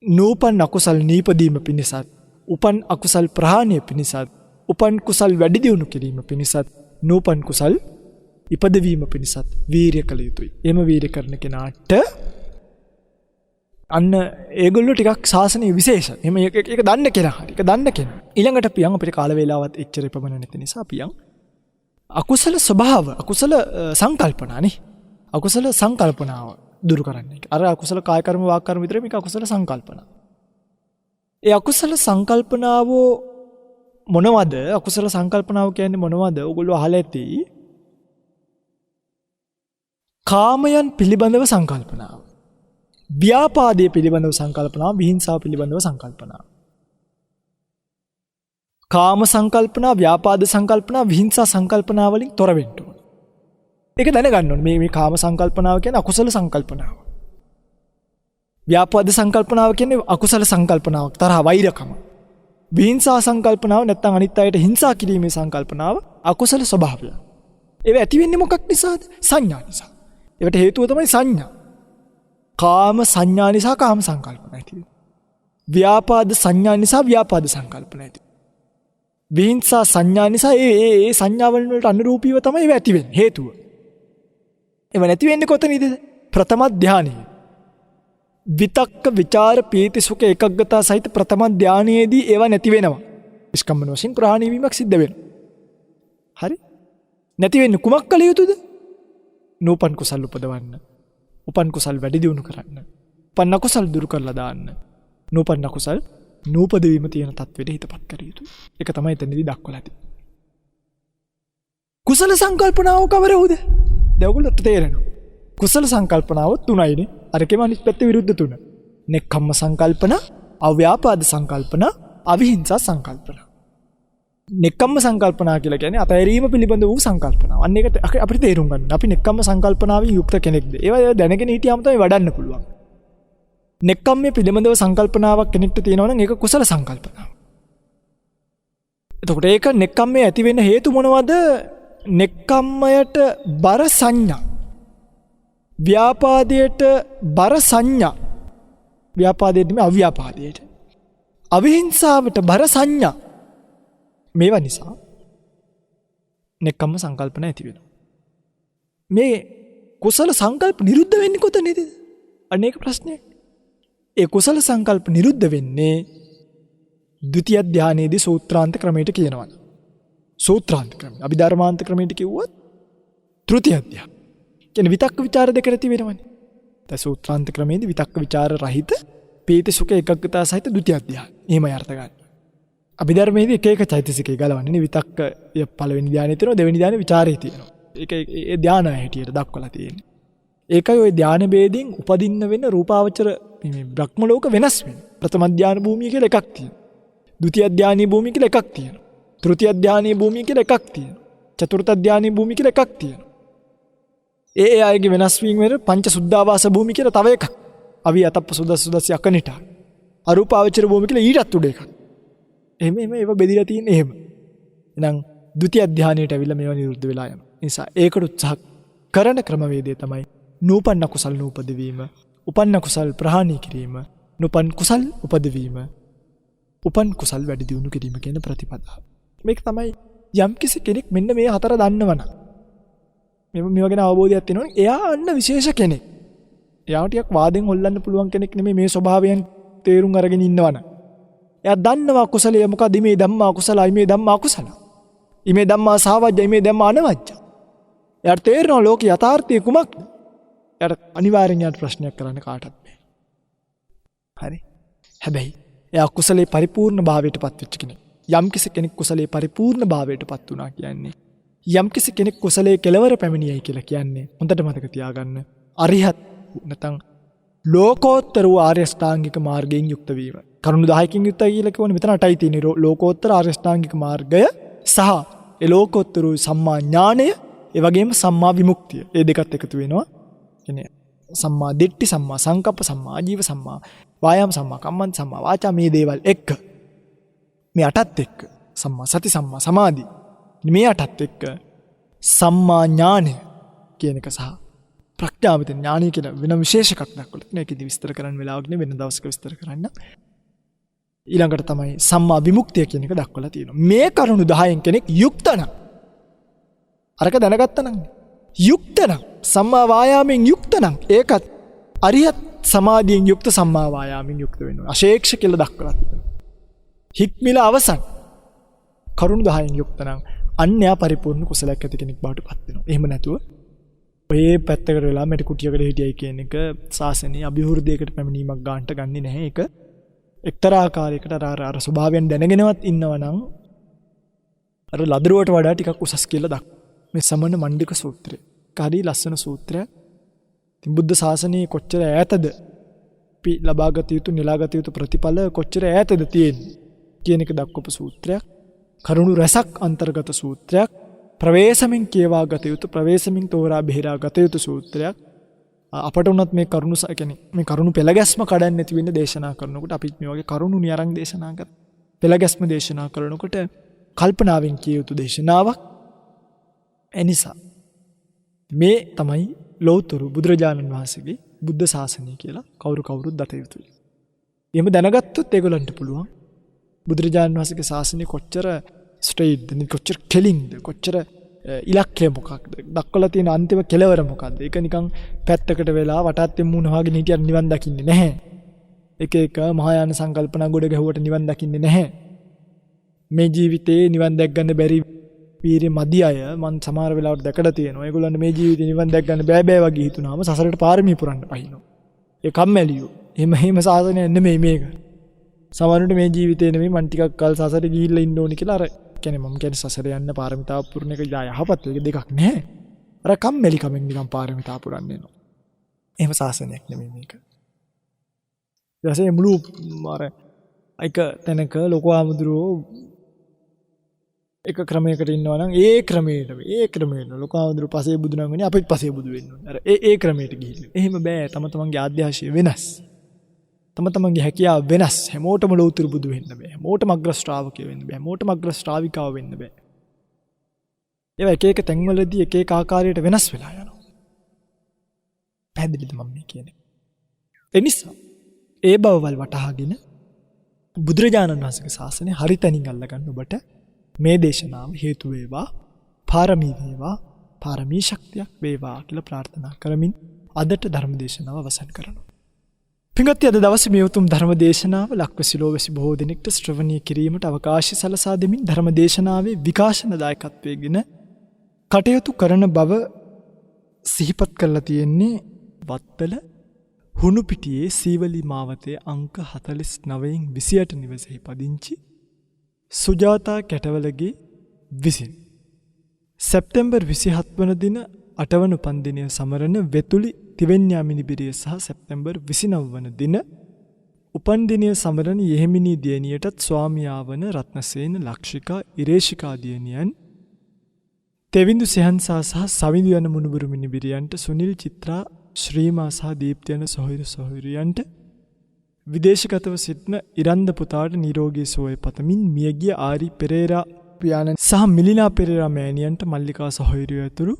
නූපන් අකුසල් නීපදීම පිණිසත්, උපන් අකුසල් ප්‍රහාණය පිණිසත්, උපන් කුසල් වැඩි දියුණු කිරීම පිණිසත්, නූපන් කුසල් ඉපදවීම පිණිසත් වීරිය කළ යුතුයි. එහෙම වීරිය කරන කෙනාට අන්න ඒගොල්ලෝ ටිකක් ශාසනීය විශේෂ. එහෙම ඒක දන්න කෙනා හරි. ඒක දන්න කෙනා. ඊළඟට පියන් අපිට කාල වේලාවත් එච්චර ප්‍රමණ නැති නිසා පියන් අකුසල ස්වභාව, අකුසල සංකල්පනානේ. අකුසල සංකල්පනාව දුරු කරන්න එක. අර අකුසල කාය කර්ම වාක් කර්ම විතර මේක අකුසල සංකල්පනා. ඒ අකුසල සංකල්පනාව මොනවද? අකුසල සංකල්පනාව කියන්නේ මොනවද? ඔයගොල්ලෝ අහලා ඇති. කාමයන් පිළිබඳව සංකල්පනාව. ව්‍යාපාදයේ පිළිබඳව සංකල්පනාව, විහිංසාව පිළිබඳව සංකල්පනාව. කාම සංකල්පනා, ව්‍යාපාද සංකල්පනා, විහිංසා සංකල්පනා වලින් තොර වෙන්න ඕන. ඒක දැනගන්න ඕනේ. මේ කාම සංකල්පනාව කියන්නේ අකුසල සංකල්පනාව. ව්‍යාපාද සංකල්පනාව කියන්නේ අකුසල සංකල්පනාවක්, තරහ වෛරකම. විහිංසා සංකල්පනාව නැත්නම් අනිත් අයට හිංසා කිරීමේ සංකල්පනාව අකුසල ස්වභාවය. ඒව ඇති වෙන්නේ මොකක් නිසාද? සංඥා නිසා. ඒකට හේතුව තමයි සංඥා. කාම සංඥා නිසා කාම සංකල්පන ඇති වෙනවා. ව්‍යාපාද සංඥා නිසා ව්‍යාපාද සංකල්පන ඇති වෙනවා. විහිංසා සංඥා නිසා ඒ සංඥාවල් වලට අනුරූපීව තමයි ඒව ඇති වෙන්නේ. හේතුව. ඒව නැති වෙන්නේ කොතනද? ප්‍රථම ධානයේ. විතක්ක විචාර පීති සුඛ ඒකග්ගතා සහිත ප්‍රථම ධානයේදී ඒව නැති වෙනවා. ඉස්කම්මන වශයෙන් ප්‍රහාණය වීමක් සිද්ධ වෙනවා. හරි? නැති වෙන්නේ කුමක් කළ යුතුද? නූපන් කුසල් උපදවන්න. උපන් කුසල් වැඩි දියුණු කරන්න. උපන් අකුසල් දුරු කරලා දාන්න. නූපන් අකුසල් නූපදවීම තියෙන තත්වෙට හිතපත් කර යුතුයි. ඒක තමයි එතනදී දක්වලා තියෙන්නේ. කුසල සංකල්පනාව කවරවද? දැන් ඔයගොල්ලන්ට තේරෙනවා. කුසල සංකල්පනාව තුනයිනේ. අරකෙම අනිත් පැත්තේ විරුද්ධ තුන. නෙක්ඛම්ම සංකල්පන, අව්‍යාපාද සංකල්පන, අවිහිංසා සංකල්පන. නෙක්ඛම්ම සංකල්පනා කියලා කියන්නේ අතහැරීම පිළිබඳ වූ සංකල්පනාව. අන්න ඒක අපිට තේරුම් ගන්න. අපි නෙක්ඛම්ම සංකල්පනාවෙන් යුක්ත කෙනෙක්ද? ඒවා දැනගෙන හිටියාම තමයි වඩන්න පුළුවන්. නෙක්ඛම්මයේ පිළිබඳව සංකල්පනාවක් කෙනෙක්ට තියෙනවා නම් ඒක කුසල සංකල්පනාව. එතකොට ඒක නෙක්ඛම්මයේ ඇති වෙන්න හේතු මොනවද? නෙක්ඛම්මයට බර සංඥා. ව්‍යාපාදයට බර සංඥා. ව්‍යාපාදයට නෙමෙයි අව්‍යාපාදයට. අවිහිංසාවට බර සංඥා. මේවා නිසා නෙක්ඛම්ම සංකල්පන ඇති වෙනවා. මේ කුසල සංකල්ප නිරුද්ධ වෙන්නේ කොතනද? අනේක ප්‍රශ්නයක්. ඒ කුසල සංකල්ප නිරුද්ධ වෙන්නේ ද්විතිය ධානයේදී සූත්‍රාන්ත ක්‍රමයට කියනවා. සූත්‍රාන්ත ක්‍රමය. අභිධර්මාන්ත ක්‍රමයට කිව්වොත් තෘතිය ධානය. කියන්නේ විතක්ක ਵਿਚාර දෙක නැති වෙනවනේ. දැන් සූත්‍රාන්ත ක්‍රමයේදී විතක්ක ਵਿਚාර රහිත පීති සුඛ ඒකග්ගතා සහිත ද්විතිය ධානය. එහෙමයි අර්ථ ගන්න. අභිධර්මයේදී එක එක චෛතසිකේ ගලවන්නේ විතක්ක පළවෙනි ධානයේ තියෙනවා, දෙවෙනි ධානයේ ਵਿਚාරයේ තියෙනවා. ඒක ඒ ධානය හැටියට දක්වලා තියෙන්නේ. ඒකයි ওই ධාන ભેදයෙන් උපදින්න වෙන රූපාවචර මේ බ්‍රහ්ම ලෝක වෙනස් වෙන. ප්‍රථම ධාන භූමිය කියලා එකක් තියෙනවා. ဒုတိ ය ධානීය භූමිය කියලා එකක් තියෙනවා. තෘතිය ධානීය භූමිය කියලා එකක් තියෙනවා. චතුර්ථ ධානීය භූමිය කියලා එකක් තියෙනවා. ඒ අයගේ වෙනස් වීම වෙන පංච සුද්ධාවාස භූමිය කියලා තව එකක්. අවි අතප්ප සුදස්සි අකනිට. අරූපාවචර භූමිය කියලා ඊටත් උඩ එකක්. එහෙම ඒව බෙදලා තියෙන්නේ එහෙම. එහෙනම් ဒုတိ ය ධානයට ඇවිල්ලා මේවා නිරුද්ධ වෙලා යනවා. ඒ නිසා ඒකට උත්සාහ කරන ක්‍රමවේදය තමයි නූපන්න කුසල් නූපදවීම, උපන්න කුසල් ප්‍රහාණය කිරීම, නූපන් කුසල් උපදවීම, උපන් කුසල් වැඩි දියුණු කිරීම කියන ප්‍රතිපදාව. මේක තමයි යම්කිසි කෙනෙක් මෙන්න මේ හතර දන්නවනම් මේවා ගැන අවබෝධයක් තියෙනවනේ එයා අන්න විශේෂ කෙනෙක්. එයාට ටිකක් වාදෙන් හොල්ලන්න පුළුවන් කෙනෙක් නෙමෙයි මේ ස්වභාවයන් තේරුම් අරගෙන ඉන්නවනම්. එයා දන්නවා කුසලය මොකද මේ ධම්මා කුසලයි මේ ධම්මා කුසල. ඉමේ ධම්මා සාවජ්ජයි මේ ධම්මා අනවජ්ජ. එයාට තේරෙනවා ලෝකේ යථාර්ථය කුමක්ද? එයාට අනිවාර්යෙන් යාට ප්‍රශ්නයක් කරන්න කාටවත් බෑ. හරි. හැබැයි එයා කුසලේ පරිපූර්ණ භාවයට පත් වෙච්ච කෙනෙක්. යම්කිසි කෙනෙක් කුසලේ පරිපූර්ණ භාවයට පත් වුණා කියන්නේ යම්කිසි කෙනෙක් කුසලයේ කෙලවර පැමිණියයි කියලා කියන්නේ හොඳට මතක තියාගන්න. අරිහත් නැත්නම් ලෝකෝත්තර වූ ආර්ය ශ්‍රාංගික මාර්ගයෙන් යුක්ත වීම. කරුණු 10කින් යුක්තයි කියලා කියවනේ මෙතන 8යි තියෙන්නේ ලෝකෝත්තර ආර්ය ශ්‍රාංගික මාර්ගය සහ ඒ ලෝකෝත්තර සම්මා ඥානය, ඒ වගේම සම්මා විමුක්තිය. ඒ දෙකත් එකතු වෙනවා. කියන්නේ සම්මා දිට්ඨි, සම්මා සංකප්ප, සම්මා ආජීව, සම්මා වායාම, සම්මා කම්මන්ත, සම්මා වාචා, මේ දේවල් එක්ක මේ අටත් එක්ක සම්මා සති, සම්මා සමාධි, මේ අටත් එක්ක සම්මා ඥානය කියන එක සහ ප්‍රඥාවිත ඥානය කියලා වෙන විශේෂකක් දක්වලා තියෙනවා. ඒකෙදි විස්තර කරන්න වෙලාවක් නෙවෙයි, වෙන දවසක විස්තර කරන්න. ඊළඟට තමයි සම්මා විමුක්තිය කියන එක දක්වලා තියෙනවා. මේ කරුණු 10න් කෙනෙක් යුක්ත නම්, අරක දැනගත්තා නම්, යුක්ත නම්, සම්මා වායාමයෙන් යුක්ත නම්, ඒකත් අරියත් සමාධියෙන් යුක්ත සම්මා වායාමයෙන් යුක්ත වෙනවා. අශේක්ෂ කියලා දක්වලා තියෙනවා. හික්මිලා අවසන් කරුණු 10න් යුක්ත නම් අන්‍යා පරිපූර්ණ කුසලයක් ඇති කෙනෙක් බවට පත් වෙනවා. එහෙම නැතුව ඔය පැත්තකට වෙලා මැටි කුටියකට හිටියයි කියන එක සාසනීය අභිවෘද්ධියකට පැමිණීමක් ගන්නට ගන්නේ නැහැ. ඒක එක්තරා ආකාරයකට අර ස්වභාවයෙන් දැනගෙනවත් ඉන්නවනම් අර ලදරුවට වඩා ටිකක් උසස් කියලා දක්වනවා. මේ සමන මණ්ඩික සූත්‍රය. කාදී ලස්සන සූත්‍රයක්. ඉතින් බුද්ධ ශාසනයේ කොච්චර ඈතද අපි ලබාගත යුතු, නෙලාගත යුතු ප්‍රතිඵල කොච්චර ඈතද තියෙන්නේ කියන එක දක්වපු සූත්‍රයක්. කරුණු රසක් අන්තර්ගත සූත්‍රයක්. ප්‍රවේශමින් කියවා ගත යුතු, ප්‍රවේශමින් තෝරා බෙහෙරා ගත යුතු සූත්‍රයක්. අපට උනත් මේ කරුණු කියන්නේ මේ කරුණු පෙළගැස්ම කඩන්නේ නැති වෙන්න දේශනා කරනකොට අපි මේ වගේ කරුණු නියරන් දේශනා කර පෙළගැස්ම දේශනා කරනකොට කල්පනාවෙන් කිය යුතු දේශනාවක්. එනිසා මේ තමයි ලෞතර බුදුරජාණන් වහන්සේගේ බුද්ධ ශාසනය කියලා කවුරුත් දත යුතුයි. එහෙම දැනගත්තොත් ඒගොල්ලන්ට පුළුවන් බුදුරජාණන් වහන්සේගේ ශාසනය කොච්චර ස්ට්‍රේට්ද, කොච්චර කෙලින්ද, කොච්චර ඉලක්කය මොකක්ද, දක්වලා තියෙන අන්තිම කෙලවර මොකක්ද. ඒක නිකන් පැත්තකට වෙලා වටාත්තෙන් මූණ වහගෙන හිටියත් නිවන් දකින්නේ නැහැ. එක මහායාන සංකල්පනා ගොඩ ගැහුවට නිවන් දකින්නේ නැහැ. මේ ජීවිතේ නිවන් දැක් ගන්න බැරි වීරිය මදි අය මම සමහර වෙලාවට දැකලා තියෙනවා. ඒගොල්ලන්ට මේ ජීවිතේ නිවන් දැක් ගන්න බෑ වගේ හිතුනාම සසරට පාරමී පුරන්න පහිනවා. ඒ කම්මැලියෝ. එහෙම සාසනයක් නෙමෙයි මේක. සමහරවිට මේ ජීවිතේ නෙමෙයි මන් ටිකක් කල් සසරේ ගිහිල්ලා ඉන්න ඕනි කියලා අර කියන්නේ මම කියන්නේ සසර යන්න පාරමිතාව පුරන එක යහපත්. ඒක දෙකක් නැහැ. අර කම්මැලි කමෙන් නිකන් පාරමිතාව පුරන්න එනවා. එහෙම සාසනයක් නෙමෙයි මේක. ඊටසේ මුළු අර එක තැනක ලොකු ආමුදුරෝ එක ක්‍රමයකට ඉන්නවා නම් ඒ ක්‍රමයට ලොකු ආමුදුරෝ පසේ බුදු නම් වෙන්නේ අපිත් පසේ බුදු වෙන්න ඕනේ. අර ඒ ක්‍රමයට ගිහිල්ලා. එහෙම බෑ. තම තමන්ගේ ආධ්‍යාශය වෙනස්. තම තමන්ගේ හැකියාව වෙනස්. හැමෝටම ලෞතර බුදු වෙන්න බෑ. හැමෝටම අග්‍ර ශ්‍රාවකයෝ වෙන්න බෑ. හැමෝටම අග්‍ර ශ්‍රාවිකාව වෙන්න බෑ. ඒවා එක තැන්වලදී එක ආකාරයට වෙනස් වෙලා යනවා. පැහැදිලිද මම මේ කියන්නේ? එනිසා ඒ බවවල් වටහාගෙන බුදුරජාණන් වහන්සේගේ ශාසනය හරි තැනින් අල්ලගන්න ඔබට මේ දේශනාව හේතු වේවා, පාරමී වේවා, පාරමී ශක්තියක් වේවා කියලා ප්‍රාර්ථනා කරමින් අදට ධර්ම දේශනාව අවසන් කරනවා. පින්වත්නි, අද දවසේ මේ උතුම් ධර්ම දේශනාව ලක්වැසි ලෝවැසි බොහෝ දෙනෙක්ට ශ්‍රවණය කිරීමට අවකාශය සලසා දෙමින් ධර්ම දේශනාවේ විකාශන දායකත්වයෙන් කටයුතු කරන බව සිහිපත් කරලා තියෙන්නේ වත්තල හුණුපිටියේ සීවලි මාවතේ අංක 49න් 28 නිවසෙහි පදිංචි සුජාතා කැටවලගේ විසින් සැප්තැම්බර් 27 වන දින 8 වන උපන්දිනය සමරන වෙතුලි තිවෙන්යා මිනිබිරිය සහ සැප්තැම්බර් 29 වන දින උපන්දිනය සමරන යෙහෙමිනී දියණියටත් ස්වාමියා වන රත්නසේන ලක්ෂිකා ඉරේෂිකා දියණියන් තෙවිඳු සෙහන්සා සහ සවිඳු යන මුණුබුරු මිනිබිරියන්ට සුනිල් චිත්‍රා ශ්‍රීමා සහ දීප්ති යන සොහොයුරියන්ට විදේශගතව සිටින ඉරන්ද පුතාට නිරෝගී සුවය පතමින් මියගිය ආරි පෙරේරා පියාණන් සහ මිලිනා පෙරේරා මෑණියන්ට මල්ලිකා සොහොයුරිය ඇතුළු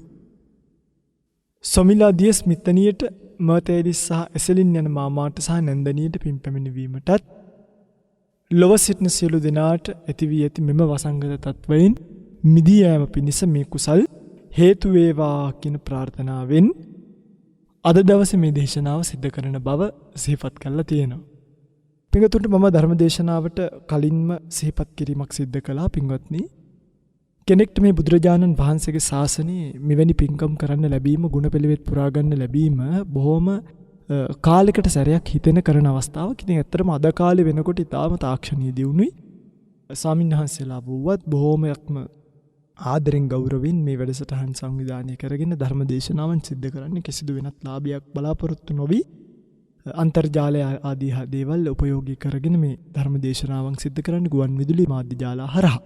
සොමිලා දියස් මිත්තනියට මර්තේලිස් සහ එසලින් යන මාමාට සහ නැන්දනියට පින් පැමිණවීමටත් ලොව සිටින සියලු දෙනාට ඇති වී ඇති මෙම වසංගත තත්වයින් මිදී යෑම පිණිස මේ කුසල් හේතු වේවා කියන ප්‍රාර්ථනාවෙන් අද දවසේ මේ දේශනාව සිද්ධ කරන බව සිහිපත් කරලා තියෙනවා. පින්වත්නි, මම ධර්ම දේශනාවට කලින්ම සිහිපත් කිරීමක් සිද්ධ කළා. පින්වත්නි, කෙනෙක්ට මේ බුදුරජාණන් වහන්සේගේ ශාසනයේ මෙවැනි පින්කම් කරන්න ලැබීම, ගුණ පිළිවෙත් පුරා ගන්න ලැබීම බොහොම කාලයකට සැරයක් හිතෙන කරන අවස්ථාවක්. ඉතින් ඇත්තටම අද කාලේ වෙනකොට ඊටාම තාක්ෂණීය දියුණුවයි. ස්වාමීන් වහන්සේලා වුවත් බොහොමයක්ම ආදරෙන් ගෞරවයෙන් මේ වැඩසටහන් සංවිධානය කරගෙන ධර්ම දේශනාවන් සිද්ධ කරන්නේ කිසිදු වෙනත් ලාභයක් බලාපොරොත්තු නොවි අන්තර්ජාලය ආදී දේවල් උපයෝගී කරගෙන මේ ධර්ම දේශනාවන් සිද්ධ කරන්නේ ගුවන් විදුලි මාධ්‍ය ජාලා හරහා.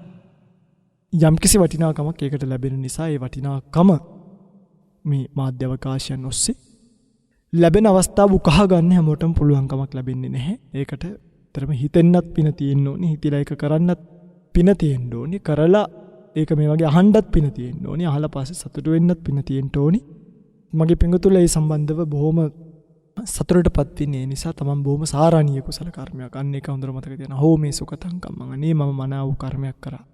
යම්කිසි වටිනාකමක් ඒකට ලැබෙන නිසා ඒ වටිනාකම මේ මාධ්‍ය අවකාශයන් ඔස්සේ ලැබෙන අවස්ථාව උකහා ගන්න හැමෝටම පුළුවන්කමක් ලැබෙන්නේ නැහැ. ඒකට තරම හිතෙන්නත් පින තියෙන්න ඕනේ. හිතලා ඒක කරන්නත් පින තියෙන්න ඕනේ. කරලා ඒක මේ වගේ අහන්නත් පින තියෙන්න ඕනේ. අහලා පස්සේ සතුටු වෙන්නත් පින තියෙන්න ඕනේ. මගේ පිංගුතුල ඒ සම්බන්ධව බොහොම සතුටටපත් වෙන්නේ නිසා තමන් බොහොම සාරාණීය කුසල කර්මයක්. අන්න ඒක හොඳට මතක තියාගන්න. හෝ මේ සුඛතං කම්මං. අනේ මම මනාව කර්මයක් කරා.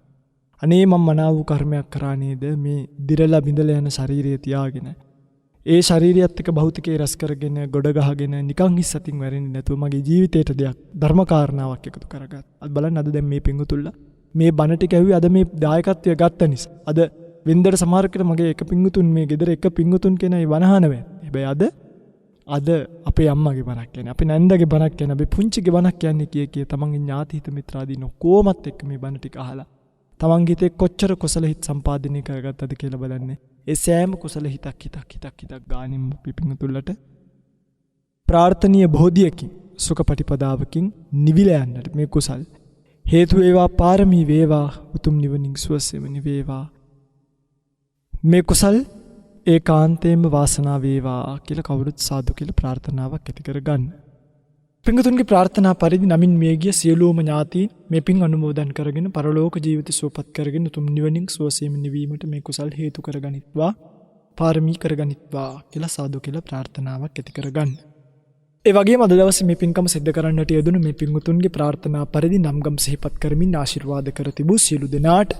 අනේ මම මනාව කර්මයක් කරා නේද මේ දිරලා බිඳලා යන ශරීරය තියාගෙන. ඒ ශරීරයත් එක්ක භෞතිකේ රස කරගෙන ගොඩ ගහගෙන නිකන් හිස් අතින් වැරෙන්නේ නැතුව මගේ ජීවිතේට දෙයක් ධර්ම කාරණාවක් එකතු කරගත්තා. අද බලන්න අද දැන් මේ පිංගුතුල්ලා මේ බණ ටික ඇහුවේ අද මේ දායකත්වය ගත්ත නිසා. අද වෙන්දර සමහරකට මගේ එක පිංගුතුන් මේ ගෙදර එක පිංගුතුන් කෙනයි වනහන වෙන්නේ. හැබැයි අද අපේ අම්මගේ බණක් කියන්නේ අපේ නැන්දගේ බණක් කියන්නේ අපේ පුංචිගේ බණක් කියන්නේ කිය තමන්ගේ ඥාති හිත මිත්‍රාදීන කොමත් එක්ක මේ බණ ටික අහලා තමන්ගේ හිතේ කොච්චර කුසල හිත සම්පාදනය කරගත්තද කියලා බලන්නේ. ඒ සෑම කුසල හිතක් ගානින් පිපිඟුතුල්ලට ප්‍රාර්ථනීය බෝධියකින් සුඛපටිපදාවකින් නිවිල යන්නට මේ කුසල් හේතු වේවා පාරමී වේවා උතුම් නිවනින් සුවසෙම නිවේවා. මේ කුසල් ඒකාන්තයෙන්ම වාසනාව වේවා කියලා කවුරුත් සාදු කියලා ප්‍රාර්ථනාවක් ඇති කරගන්න. පිංගුතුන්ගේ ප්‍රාර්ථනා පරිදි නමින් මියගිය සියලුම ඥාතීන් මේ පින් අනුමෝදන් කරගෙන පරලෝක ජීවිත සුවපත් කරගෙන උතුම් නිවනින් සුවසෙම නිවීමට මේ කුසල් හේතු කරගනිත්වා පාරමී කරගනිත්වා කියලා සාදු කියලා ප්‍රාර්ථනාවක් ඇති කරගන්න. ඒ වගේම අද දවසේ මේ පින්කම සිද්ධ කරන්නට යෙදුණු මේ පිංගුතුන්ගේ ප්‍රාර්ථනා පරිදි නම්ගම් සිහිපත් කරමින් ආශිර්වාද කර තිබූ සියලු දෙනාට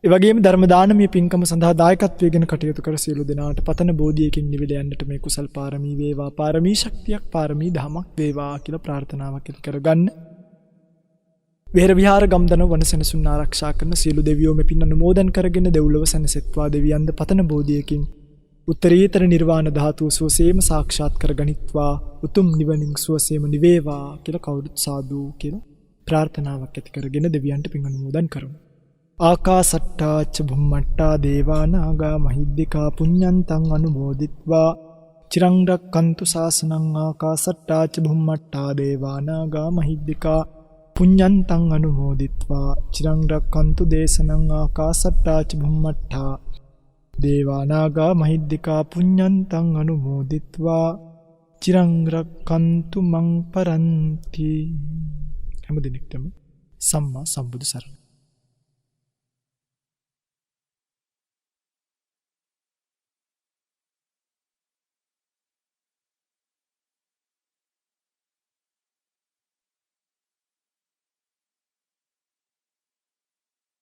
ඒ වගේම ධර්ම දානමය පින්කම සඳහා දායකත්වයෙන් කටයුතු කර සියලු දෙනාට පතන බෝධියකින් නිවිල යන්නට මේ කුසල් පාරමී වේවා පාරමී ශක්තියක් පාරමී ධමයක් වේවා කියලා ප්‍රාර්ථනාවක් කරගන්න. විහෙර විහාර ගම්දන වනසෙනසුන් ආරක්ෂා කරන සියලු දෙවියෝ මේ පින් අනුමෝදන් කරගෙන දෙව්ලොව සැනසෙත්වා දෙවියන්ද පතන බෝධියකින් උත්තරීතර නිර්වාණ ධාතුව සුවසේම සාක්ෂාත් කරගනිත්වා උතුම් නිවනින් සුවසේම නිවේවා කියලා කවුරුත් සාදු කියලා ප්‍රාර්ථනාවක් ඇති කරගෙන දෙවියන්ට පින් අනුමෝදන් කරමු. ආකාසට්ටා ච භුම්මට්ටා දේවා නාග මහිද්దికා පුඤ්ඤන්තං අනුමෝදිත්වා චිරං රක්칸තු ශාසනං ආකාසට්ටා ච භුම්මට්ටා දේවා නාග මහිද්దికා පුඤ්ඤන්තං අනුමෝදිත්වා චිරං රක්칸තු දේශනං ආකාසට්ටා ච භුම්මට්ටා දේවා නාග මහිද්దికා පුඤ්ඤන්තං අනුමෝදිත්වා චිරං රක්칸තු මං පරන්ති. හැම දිනෙකටම සම්මා සම්බුදු සරණයි.